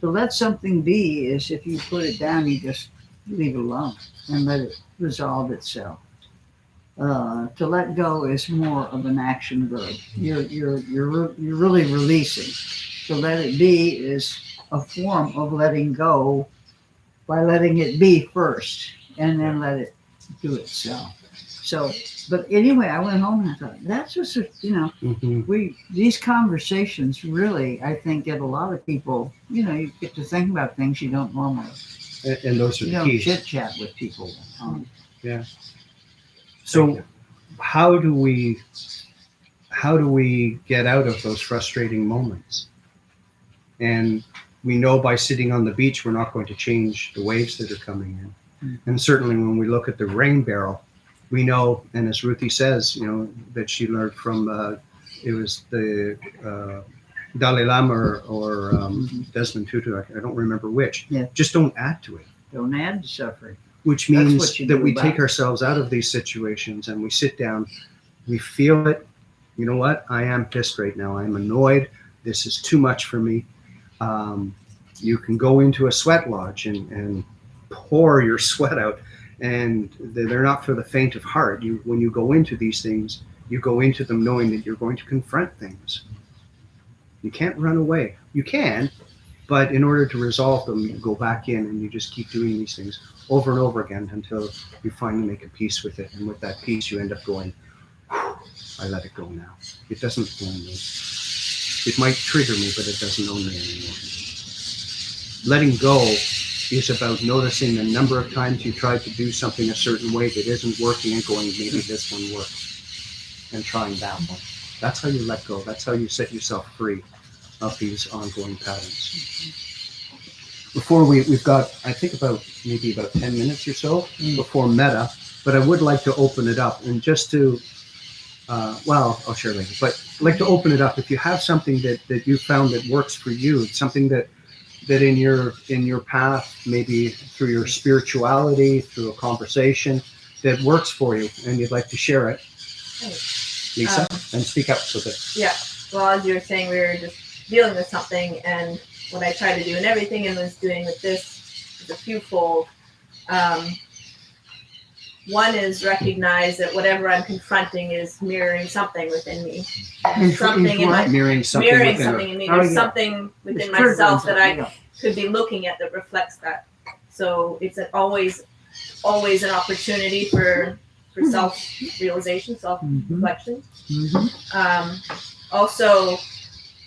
To let something be is, if you put it down, you just leave it alone and let it resolve itself. To let go is more of an action verb. You're really releasing. To let it be is a form of letting go by letting it be first, and then let it do itself. So, but anyway, I went home and I thought, that's just, Mm-hmm. these conversations really, I think, get a lot of people, you get to think about things you don't normally, And those are you the don't keys. chit chat with people. Yeah. So how do we get out of those frustrating moments? And we know by sitting on the beach, we're not going to change the waves that are coming in. And certainly when we look at the rain barrel, we know, and as Ruthie says, that she learned from, it was the Dalai Lama or Desmond Tutu, I don't remember which. Yeah. Just don't add to it. Don't add to suffering. Which That's means what you that do we about take it. ourselves out of these situations and we sit down, we feel it. You know what? I am pissed right now. I'm annoyed. This is too much for me. You can go into a sweat lodge and pour your sweat out, and they're not for the faint of heart. When you go into these things, you go into them knowing that you're going to confront things. You can't run away. You can, but in order to resolve them, you go back in and you just keep doing these things over and over again until you finally make a peace with it. And with that peace, you end up going, I let it go now. It doesn't own me. It might trigger me, but it doesn't own me anymore. Letting go is about noticing the number of times you tried to do something a certain way that isn't working and going, maybe this one works, and trying that one. That's how you let go. That's how you set yourself free of these ongoing patterns. Before we've got, I think maybe about 10 minutes or so before meta, but I would like to open it up and just to, I'll share later, but I'd like to open it up. If you have something that you found that works for you, something that in your path, maybe through your spirituality, through a conversation that works for you, and you'd like to share it, Lisa, and speak up so that. Yeah. Well, as you were saying, we were just dealing with something, and what I tried to do and everything, and was doing with this is a fewfold. One is recognize that whatever I'm confronting is mirroring something within me. And something in my Mirroring something in me. There's something within myself that I Yeah. could be looking at that reflects that. So it's always an opportunity for self-realization, self-reflection. Also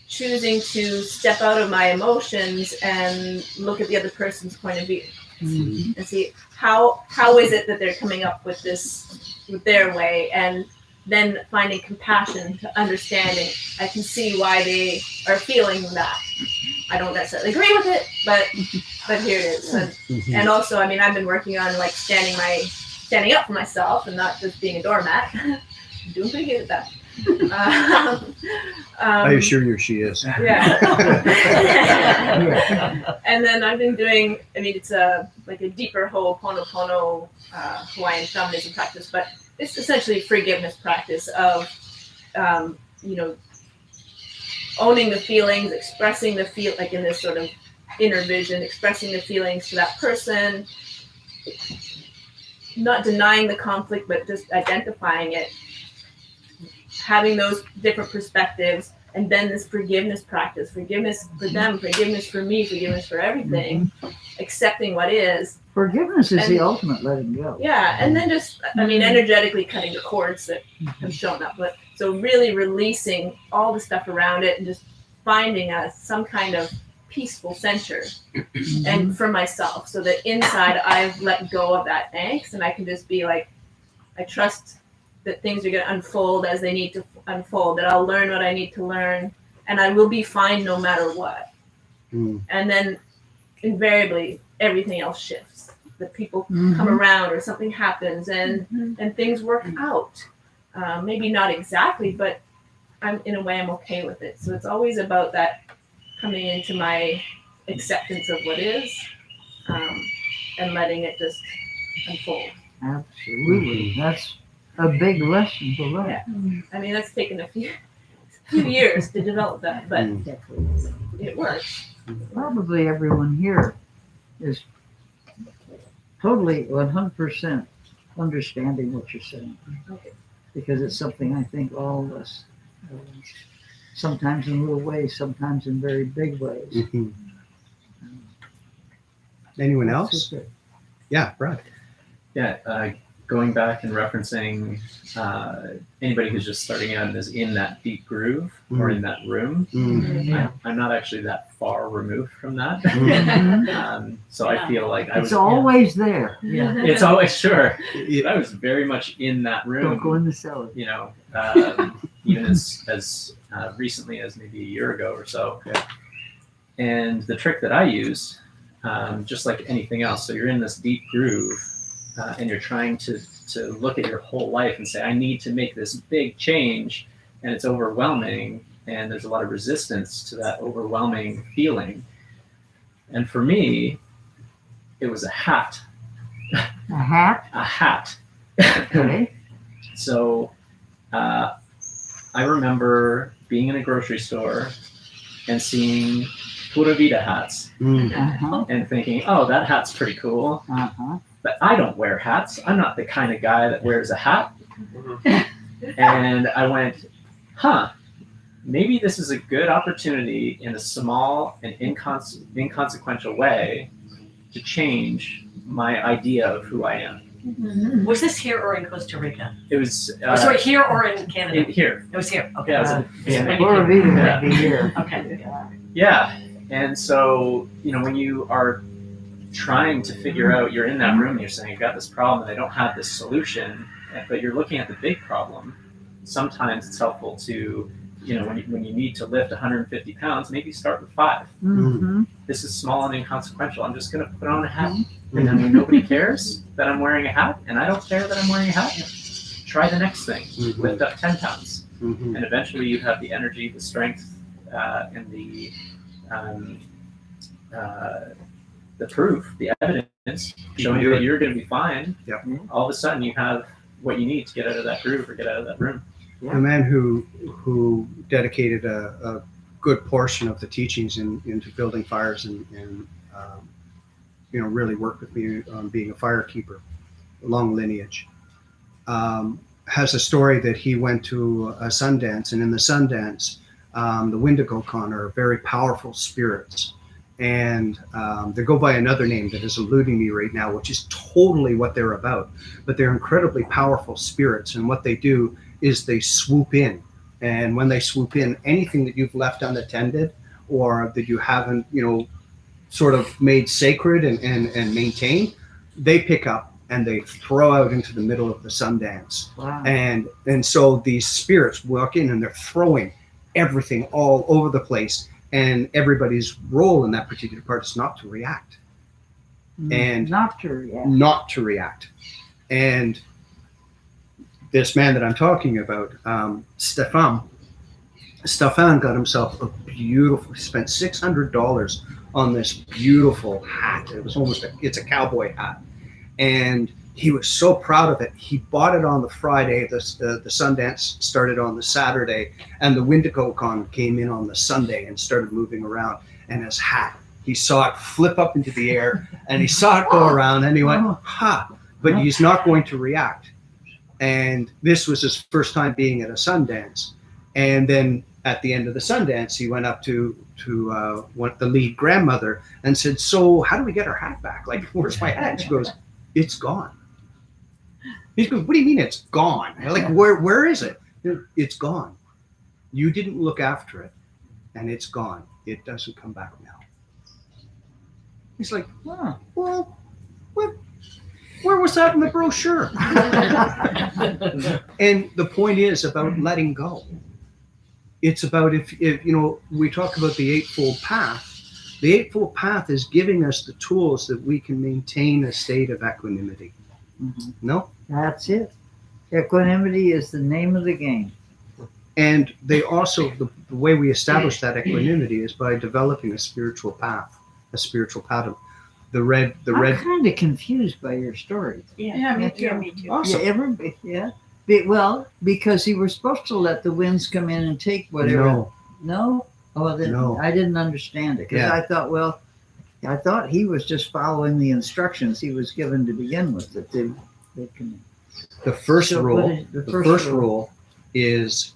choosing to step out of my emotions and look at the other person's point of view and see how is it that they're coming up with their way, and then finding compassion to understanding. I can see why they are feeling that. I don't necessarily agree with it, but here it is. And also, I mean, I've been working on like standing up for myself and not just being a doormat. I'm doing pretty good at that. I assure you she is. Yeah. And then I've been doing, I mean, it's like a deeper Ho'oponopono Hawaiian shamanism practice, but it's essentially forgiveness practice of, owning the feelings, expressing the feel, like in this sort of inner vision, expressing the feelings to that person, not denying the conflict, but just identifying it, having those different perspectives, and then this forgiveness practice, forgiveness for them, forgiveness for me, forgiveness for everything, accepting what is. Forgiveness is the ultimate letting go. Yeah, and then just, I mean, energetically cutting the cords that have shown up. But so really releasing all the stuff around it and just finding some kind of peaceful center and for myself, so that inside I've let go of that angst and I can just be like, I trust that things are going to unfold as they need to unfold, that I'll learn what I need to learn, and I will be fine no matter what. And then invariably everything else shifts. The people come around or something happens and things work out. Maybe not exactly, but I'm okay with it. So it's always about that coming into my acceptance of what is, and letting it just unfold. Absolutely. That's a big lesson to learn. Yeah. I mean, that's taken a few years to develop that, but it works. Probably everyone here is totally 100% understanding what you're saying. Okay. Because it's something I think all of us, sometimes in little ways, sometimes in very big ways. Anyone else? Yeah, Brad. Yeah, going back and referencing anybody who's just starting out and is in that deep groove or in that room. I'm not actually that far removed from that. So I feel like It's always there. Yeah. It's always sure. But I was very much in that room. Don't go in the cellar. You know, even as recently as maybe a year ago or so. Yeah. And the trick that I use, just like anything else, so you're in this deep groove. And you're trying to look at your whole life and say, I need to make this big change, and it's overwhelming. and there's a lot of resistance to that overwhelming feeling. And for me, it was a hat. A hat? A hat. Okay. So I remember being in a grocery store and seeing Pura Vida hats Mm. Uh-huh. and thinking, oh, that hat's pretty cool. Uh-huh. But I don't wear hats. I'm not the kind of guy that wears a hat. And I went, maybe this is a good opportunity in a small and inconsequential way to change my idea of who I am. Was this here or in Costa Rica? It was Oh, sorry, here or in Canada? here. It was here. Okay. Yeah, it was Yeah, When you Pura came- Vida Yeah. would be here. Okay. Yeah. And so, when you are trying to figure out, you're in that room and you're saying, I've got this problem and I don't have this solution, but you're looking at the big problem. Sometimes it's helpful to, when you need to lift 150 pounds, maybe start with 5. Mm-hmm. This is small and inconsequential. I'm just going to put on a hat. And then when nobody cares that I'm wearing a hat and I don't care that I'm wearing a hat, try the next thing. Mhm. Lift up 10 pounds. Mhm. And eventually you have the energy, the strength, and the proof, the evidence showing do that it. you're going to be fine. Yep. All of a sudden you have what you need to get out of that groove or get out of that room. A man who dedicated a good portion of the teachings into building fires and really worked with me on being a firekeeper, long lineage, has a story that he went to a Sundance, and in the Sundance, the Wendigo Con are very powerful spirits, and they go by another name that is eluding me right now, which is totally what they're about. But they're incredibly powerful spirits, and what they do is they swoop in, and when they swoop in, anything that you've left unattended or that you haven't, sort of made sacred and maintained, they pick up and they throw out into the middle of the Sundance. Wow. And so these spirits walk in and they're throwing everything all over the place, and everybody's role in that particular part is not to react. And not to react. not to react. And this man that I'm talking about, Stefan got himself a beautiful, he spent $600 on this beautiful hat. It was it's a cowboy hat. And he was so proud of it. He bought it on the Friday. The Sundance started on the Saturday, and the Wendigo Con came in on the Sunday and started moving around. And his hat, he saw it flip up into the air, and he saw it go around, and he went, but he's not going to react. And this was his first time being at a Sundance. And then at the end of the Sundance, he went up to the lead grandmother and said, so how do we get our hat back? Like, where's my hat? She goes, it's gone. He goes, what do you mean it's gone? Like, where is it? It's gone. You didn't look after it, and it's gone. It doesn't come back now. He's like, well, where was that in the brochure? And the point is about letting go. It's about if we talk about the Eightfold Path. The Eightfold Path is giving us the tools that we can maintain a state of equanimity. Mhm. No? That's it. Equanimity is the name of the game. And they also, the way we establish that equanimity is by developing a spiritual path, a spiritual pattern. I'm kind of confused by your story. Yeah, me too. Awesome. Yeah, everybody, yeah. Well, because you were supposed to let the winds come in and take whatever. No. No? Oh, then No. I didn't understand it because Yeah. I thought he was just following the instructions he was given to begin with. That they can. The first So rule. what is the The first rule is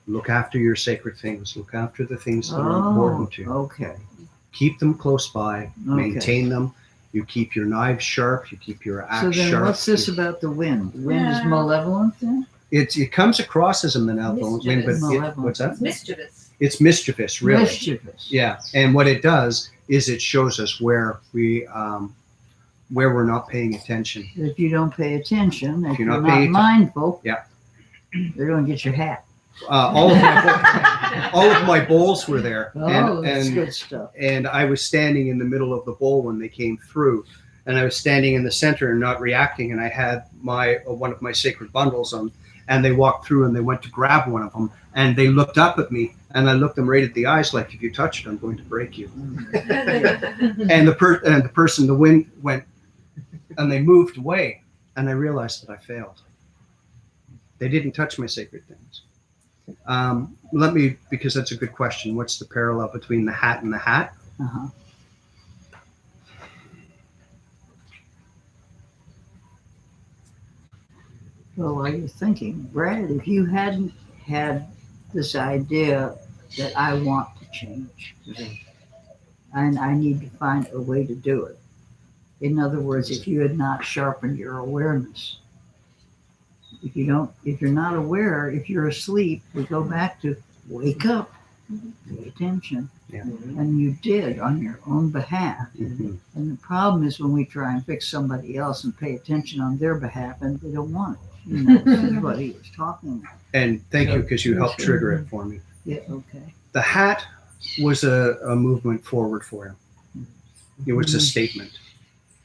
look after your sacred things. Look after the things that are important to you. Okay. Keep them close by. Okay. Maintain them. You keep your knives sharp. You keep your axe So then, sharp. what's this about the wind? The wind is Yeah. malevolent then? It comes across as a malevolent wind, but Mischievous. what's that? Mischievous. It's mischievous, really. Mischievous. Yeah, and what it does is it shows us where we're not paying attention. If you don't pay attention, if you're you're not not paying atten- mindful, Yeah. they're going to get your hat. All of my bowls were there, Oh, that's and good stuff. and I was standing in the middle of the bowl when they came through, and I was standing in the center and not reacting, and I had one of my sacred bundles on, and they walked through and they went to grab one of them, and they looked up at me, and I looked them right at the eyes like, if you touch it, I'm going to break you. And the person, the wind went, and they moved away, and I realized that I failed. They didn't touch my sacred things. Because that's a good question. What's the parallel between the hat and the hat? Uh-huh. Well, while you're thinking, Brad, if you hadn't had this idea that I want to change, and I need to find a way to do it. In other words, if you had not sharpened your awareness, if you're not aware, if you're asleep, we go back to wake up, pay attention. Yeah. And you did on your own behalf. Mhm. And the problem is when we try and fix somebody else and pay attention on their behalf, and they don't want it. This is what he was talking about. And thank you, because you helped trigger it for me. Yeah, okay. The hat was a movement forward for him. It was a statement.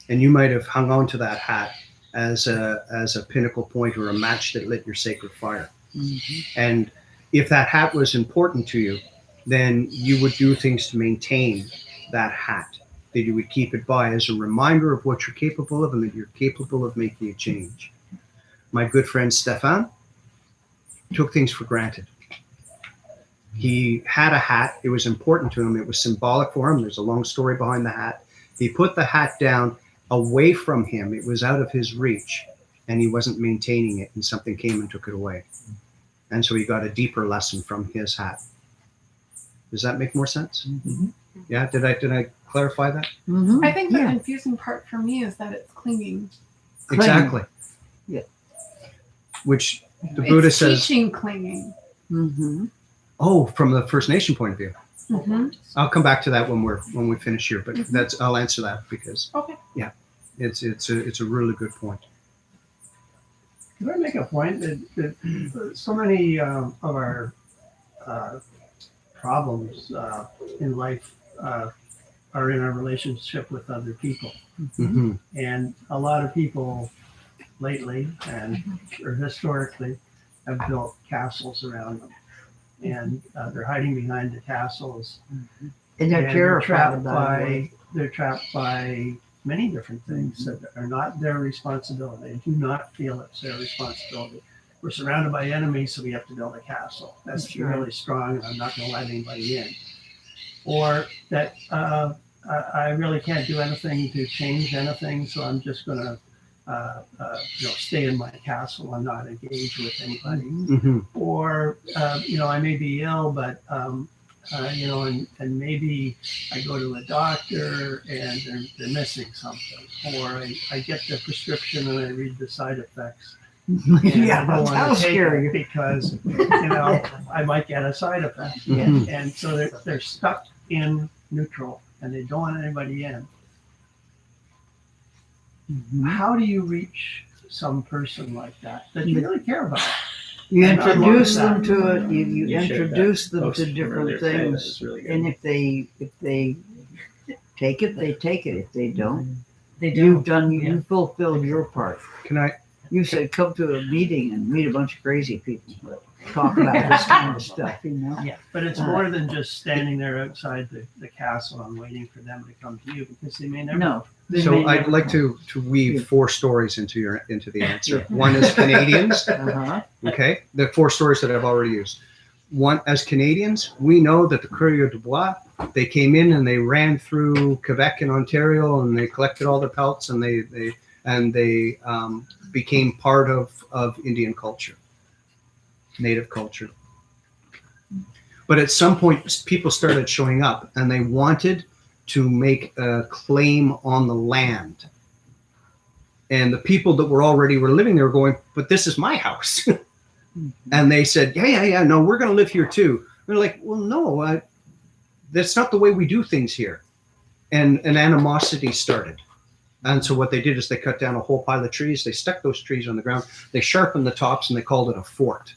And you might have hung on to that hat as a pinnacle point or a match that lit your sacred fire. Mhm. And if that hat was important to you, then you would do things to maintain that hat, that you would keep it by as a reminder of what you're capable of and that you're capable of making a change. My good friend Stefan took things for granted. He had a hat. It was important to him. It was symbolic for him. There's a long story behind the hat. He put the hat down away from him. It was out of his reach, and he wasn't maintaining it, and something came and took it away. And so he got a deeper lesson from his hat. Does that make more sense? Mhm. Yeah. Did I clarify that? Mhm. I think the Yeah. confusing part for me is that it's clinging. Clinging. Exactly. Yeah. Which the Buddha It's says, teaching clinging. Mhm. oh, from the First Nation point of view. Mm-hmm. I'll come back to that when we finish here, but I'll answer that because Okay. yeah, it's a really good point. Can I make a point that so many of our problems in life are in our relationship with other people, Mm-hmm. and a lot of people lately or historically have built castles around them, and they're hiding behind the castles. And they're terrified trapped about it. they're trapped by many different things that are not their responsibility. They do not feel it's their responsibility. We're surrounded by enemies, so we have to build a castle. That's That's right. really strong, and I'm not going to let anybody in. Or that I really can't do anything to change anything, so I'm just going to stay in my castle and not engage with anybody. Mm-hmm. Or I may be ill, but and maybe I go to a doctor and they're missing something, or I get the prescription and I read the side effects. And Yeah, I don't that'll want to take scare it you. because I might get a side effect, Mhm. and so they're stuck in neutral and they don't want anybody in. Mhm. How do you reach some person like that you really care about? You And I introduce love them that. to it. You You shared introduce that them post to from different earlier today. That things, was really good. and if they take it, they take it. If they don't, They you've do. done. Yeah. You fulfilled your part. Can I? You said come to a meeting and meet a bunch of crazy people, but talk about this kind of stuff. But it's more than just standing there outside the castle and waiting for them to come to you, because they may never. No. they So may I'd never like come. to weave Yeah. 4 stories into the answer. Yeah. One is Canadians. Uh-huh. Okay, the 4 stories that I've already used. One, as Canadians, we know that the Courrier de Bois, they came in and they ran through Quebec and Ontario and they collected all the pelts and they became part of Indian culture, native culture. But at some point, people started showing up and they wanted to make a claim on the land. And the people that were living there were going, but this is my house. And they said, yeah, no, we're going to live here too. They're like, well, no, that's not the way we do things here. And an animosity started. And so what they did is they cut down a whole pile of trees. They stuck those trees on the ground. They sharpened the tops and they called it a fort.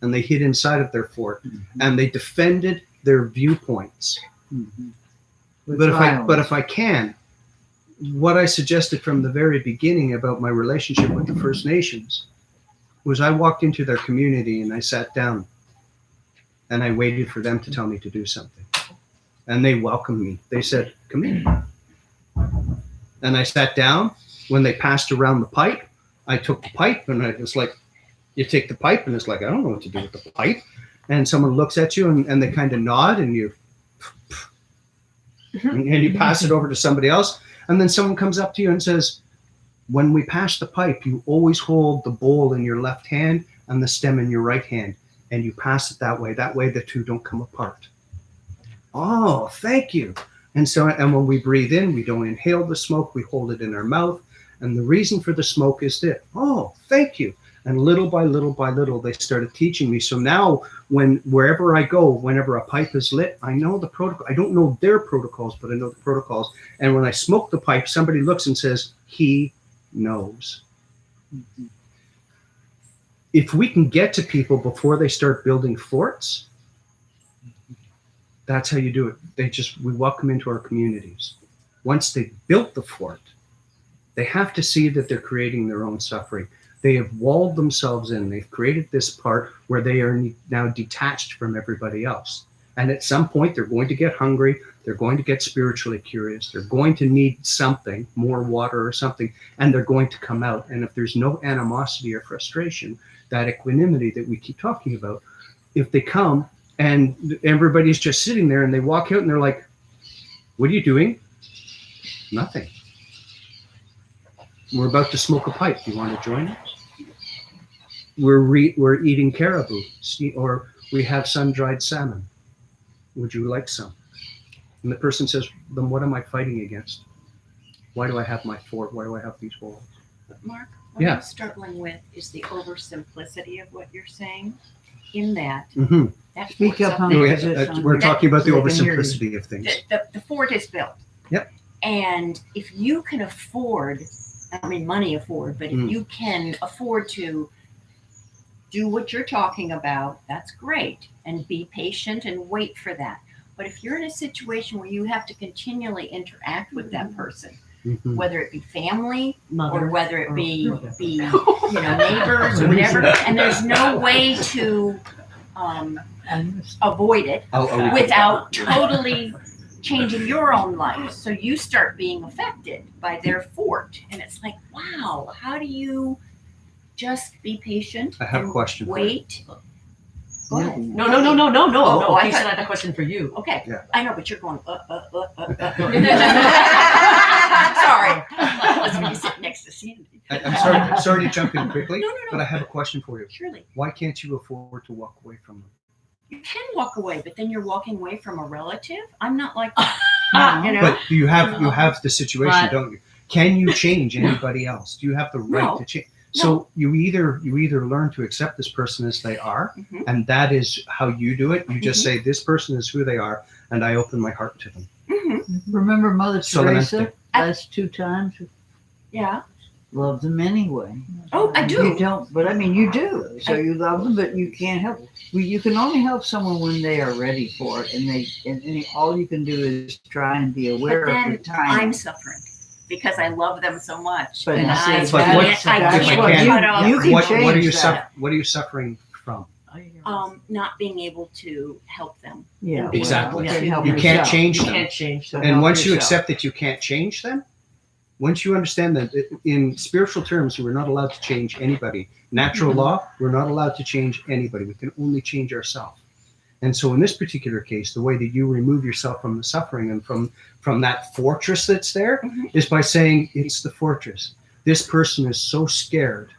And they hid inside of their fort and they defended their viewpoints. Mhm. But if I can, what I suggested from the very beginning about my relationship with the First Nations was I walked into their community and I sat down and I waited for them to tell me to do something. And they welcomed me. They said, come in. And I sat down. When they passed around the pipe, I took the pipe and I was like, you take the pipe and it's like, I don't know what to do with the pipe. And someone looks at you and they kind of nod and you pass it over to somebody else. And then someone comes up to you and says, when we pass the pipe, you always hold the bowl in your left hand and the stem in your right hand. And you pass it that way. That way the two don't come apart. Oh, thank you. And so, and when we breathe in, we don't inhale the smoke, we hold it in our mouth. And the reason for the smoke is this. Oh, thank you. And little by little by little, they started teaching me. So now wherever I go, whenever a pipe is lit, I know the protocol. I don't know their protocols, but I know the protocols. And when I smoke the pipe, somebody looks and says, he knows. If we can get to people before they start building forts, that's how you do it. We welcome into our communities. Once they've built the fort, they have to see that they're creating their own suffering. They have walled themselves in. They've created this part where they are now detached from everybody else. And at some point, they're going to get hungry. They're going to get spiritually curious. They're going to need something, more water or something, and they're going to come out. And if there's no animosity or frustration, that equanimity that we keep talking about, if they come and everybody's just sitting there and they walk out and they're like, what are you doing? Nothing. We're about to smoke a pipe. Do you want to join us? We're eating caribou, or we have sun-dried salmon. Would you like some? And the person says, then what am I fighting against? Why do I have my fort? Why do I have these walls? Mark, what Yeah. I'm struggling with is the oversimplicity of what you're saying. In that, Mm-hmm. that Speak fort's up, up honey. there. We're talking about the They can hear you. oversimplicity of things. The fort is built. Yep. And if you can afford, I mean, money afford, but if Mm. you can afford to do what you're talking about, that's great. And be patient and wait for that. But if you're in a situation where you have to continually interact with that person, Mhm. whether it be family or Mother. whether it be neighbors or whatever, and there's no way to avoid it I'll- without totally changing your own life. So you start being affected by their fort, and it's like, wow, how do you just be patient I have a and question for you. wait? Go ahead. No. Oh, I He said thought- I had a question for you. Okay, Yeah. I know, but you're going. Sorry, unless when you sit next to Sandy. I'm sorry to jump in quickly, No, but I have a question for you. Surely. Why can't you afford to walk away from them? You can walk away, but then you're walking away from a relative. I'm not like, No. you know. But you have the situation, But- don't you? Can you change anybody else? Do you have the right No. to change? So you either learn to accept this person as they are, Mhm. and that is how you do it. You just say, this person is who they are, and I open my heart to them. Mhm. Remember Mother Solamente. Teresa? Last 2 times, Yeah. love them anyway. Oh, I do. You don't, but I mean, you do. So you love them, but you can't help. You can only help someone when they are ready for it, and all you can do is try and be aware But of the then time. I'm suffering because I love them so much. But and see, I that's- can't, what- I that's can't what cut off you can What are you change that. what are you suffering from? not being able to help them. Yeah, well, Exactly. you can't help You can't yourself. change You them. can't change So them. And help once you yourself. accept that you can't change them, once you understand that in spiritual terms, we're not allowed to change anybody. Natural law, we're not allowed to change anybody. We can only change ourselves. And so in this particular case, the way that you remove yourself from the suffering and from that fortress that's there Mhm. is by saying, it's the fortress. This person is so scared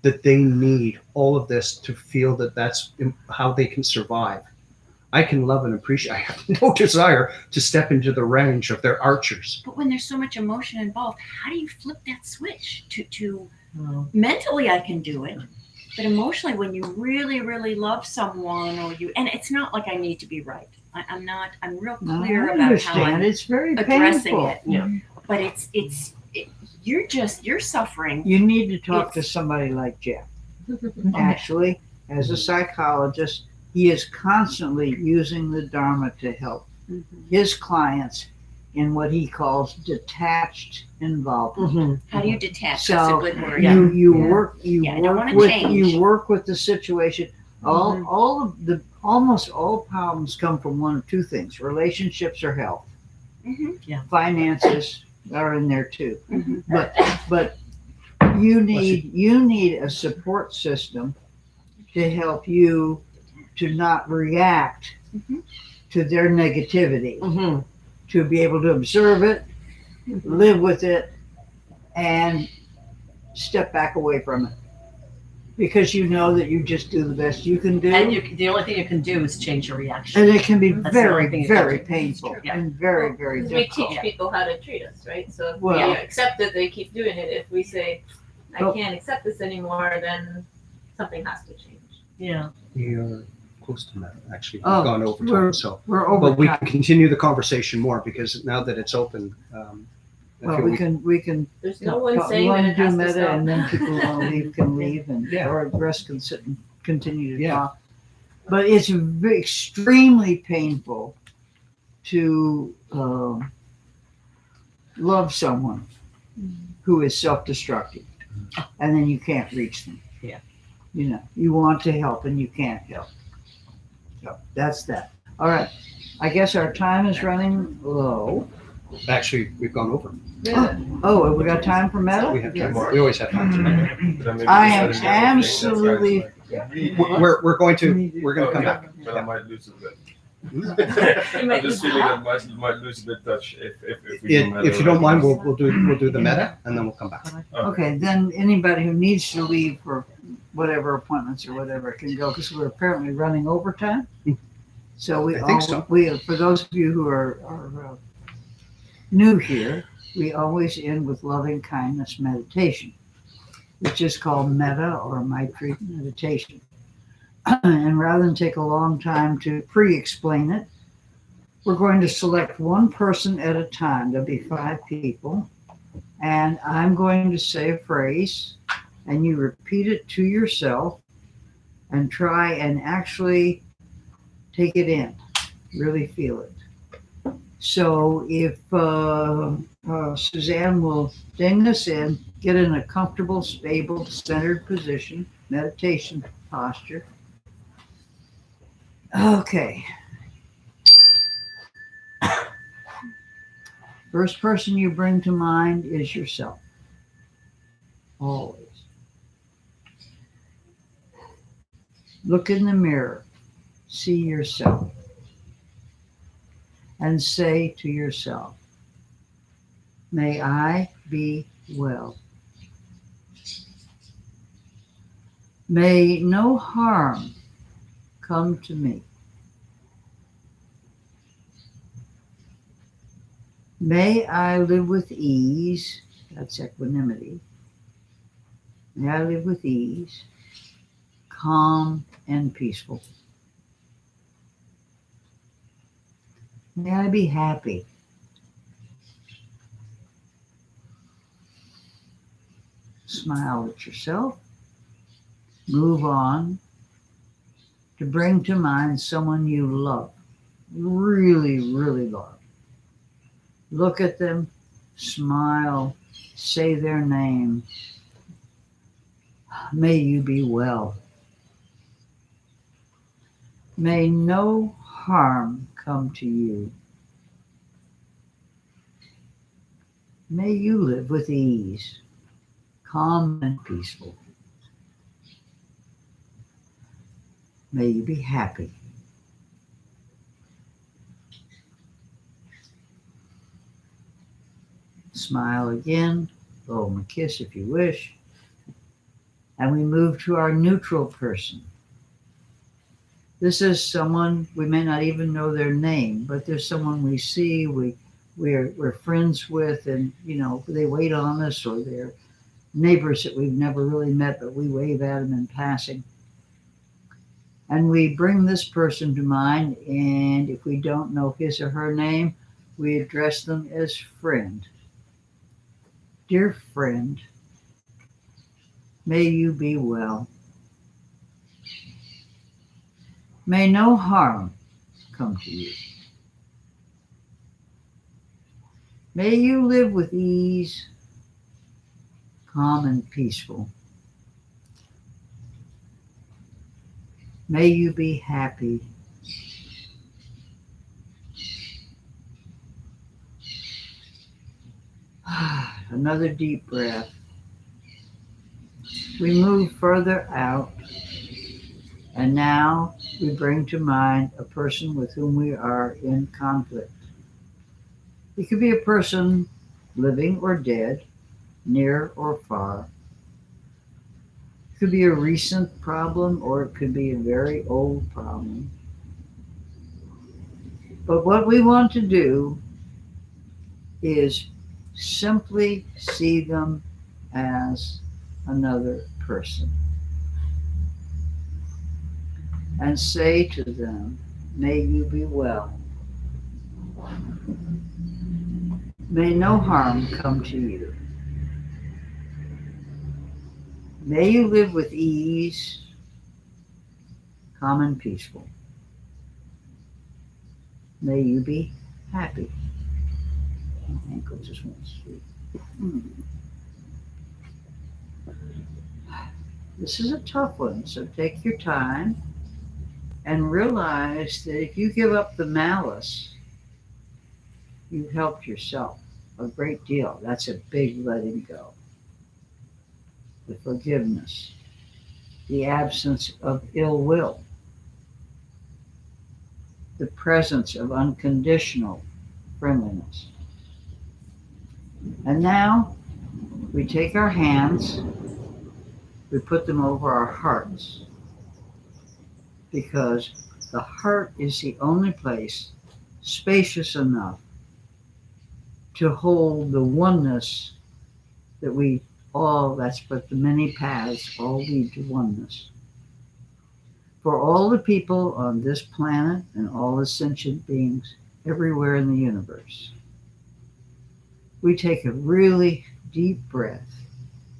that they need all of this to feel that that's how they can survive. I can love and appreciate. I have no desire to step into the range of their archers. But when there's so much emotion involved, how do you flip that switch to mentally I can do it, but emotionally when you really, really love someone and it's not like I need to be right. I'm real No, clear I about how understand. I'm It's very addressing painful. it. Yeah. But you're suffering. You need to talk to It's- somebody like Jeff. Actually, as a psychologist, he is constantly using the Dharma to help his clients in what he calls detached involvement. Mhm. How do you detach? That's a So good word. you Yeah. work Yeah, I don't wanna with change. you work with the situation. All of the almost all problems come from one of two things: relationships or health. Mhm. Yeah. Finances are in there too. Mhm. But you need a support system to help you to not react Mhm. to their negativity, Mhm. to be able to observe it, live with it, and step back away from it. Because you know that you just do the best you can do. And the only thing you can do is change your reaction. And it can be That's the only very, thing you can very do. painful Yeah. and very, very Because we difficult. teach people how to treat us, right? So if Well- we accept that they keep doing it, if we say, I Well- can't accept this anymore, then something has to change. Yeah. We are close to that, actually. We've Oh, gone over we're- time, so. We're over But we time. can continue the conversation more because now that it's open, I Well, feel we can. There's no one You saying that want it to do has to meta, stop. and then people who want to leave can leave, and Yeah. or the rest can sit and continue to Yeah. talk. But it's extremely painful to love someone who is self-destructive, and then you can't reach them. Yeah. You know, you want to help and you can't help. So that's that. All right. I guess our time is running low. Actually, we've gone over. Oh, have we got time for meta? We have time. We always have time. I am absolutely. We're going to come back. But I might lose a bit. You I'm might just lose feeling that. that might lose a bit touch if we do meta If you don't mind, right. we'll do the meta and then we'll come back. Okay, then anybody who needs to leave for whatever appointments or whatever can go because we're apparently running overtime. So I think so. For those of you who are new here, we always end with loving kindness meditation, which is called metta or Maitri meditation. And rather than take a long time to pre-explain it, we're going to select one person at a time. There'll be 5 people. And I'm going to say a phrase, and you repeat it to yourself and try and actually take it in, really feel it. So if Suzanne will ding us in, get in a comfortable, stable, centered position, meditation posture. Okay. First person you bring to mind is yourself. Always. Look in the mirror. See yourself. And say to yourself, may I be well. May no harm come to me. May I live with ease. That's equanimity. May I live with ease, calm and peaceful. May I be happy. Smile at yourself. Move on to bring to mind someone you love, really, really love. Look at them, smile, say their name. May you be well. May no harm come to you. May you live with ease, calm and peaceful. May you be happy. Smile again, blow them a kiss if you wish. And we move to our neutral person. This is someone, we may not even know their name, but there's someone we see, we're friends with, and you know, they wait on us, or they're neighbors that we've never really met, but we wave at them in passing. And we bring this person to mind, and if we don't know his or her name, we address them as friend. Dear friend, may you be well. May no harm come to you. May you live with ease, calm and peaceful. May you be happy. Another deep breath. We move further out, and now we bring to mind a person with whom we are in conflict. It could be a person living or dead, near or far. It could be a recent problem, or it could be a very old problem. But what we want to do is simply see them as another person and say to them, may you be well. May no harm come to you. May you live with ease, calm and peaceful. May you be happy. My ankle just went straight. This is a tough one, so take your time and realize that if you give up the malice, you've helped yourself a great deal. That's a big letting go. The forgiveness, the absence of ill will, the presence of unconditional friendliness. And now we take our hands, we put them over our hearts, because the heart is the only place spacious enough to hold the oneness that we all, that's but the many paths, all lead to oneness. For all the people on this planet and all the sentient beings everywhere in the universe, we take a really deep breath.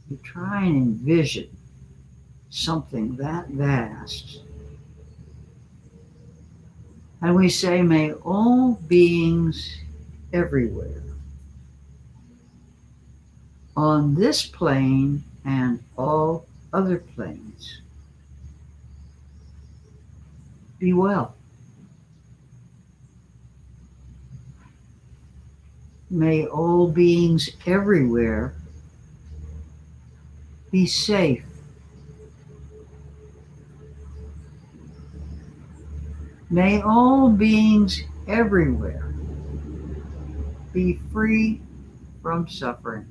We try and envision something that vast. And we say, may all beings everywhere on this plane and all other planes be well. May all beings everywhere be safe. May all beings everywhere be free from suffering.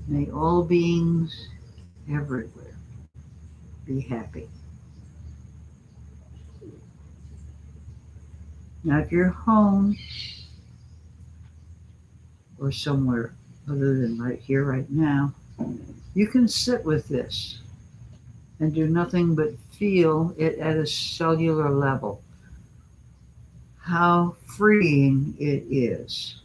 May all beings everywhere be happy. Now, if you're home or somewhere other than right here, right now, you can sit with this and do nothing but feel it at a cellular level. How freeing it is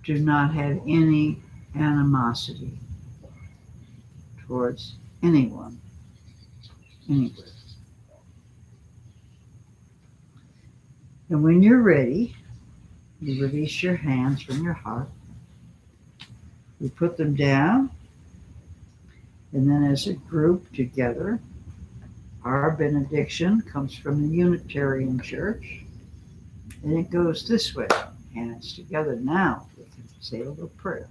to not have any animosity towards anyone, anywhere. And when you're ready, you release your hands from your heart. You put them down, and then as a group together, our benediction comes from the Unitarian Church, and it goes this way. Hands together now. We can say a little prayer.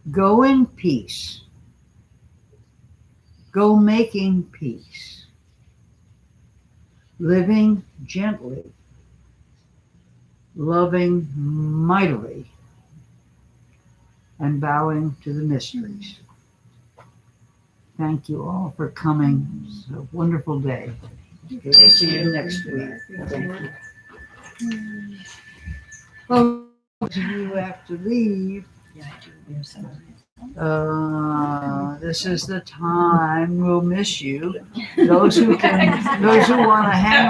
Go in peace. Go making peace. Living gently. Loving mightily. And bowing to the mysteries. Thank you all for coming. It's a wonderful day. Okay, see you next week. Thank you. Well, you have to leave. This is the time. We'll miss you. Those who want to hang around.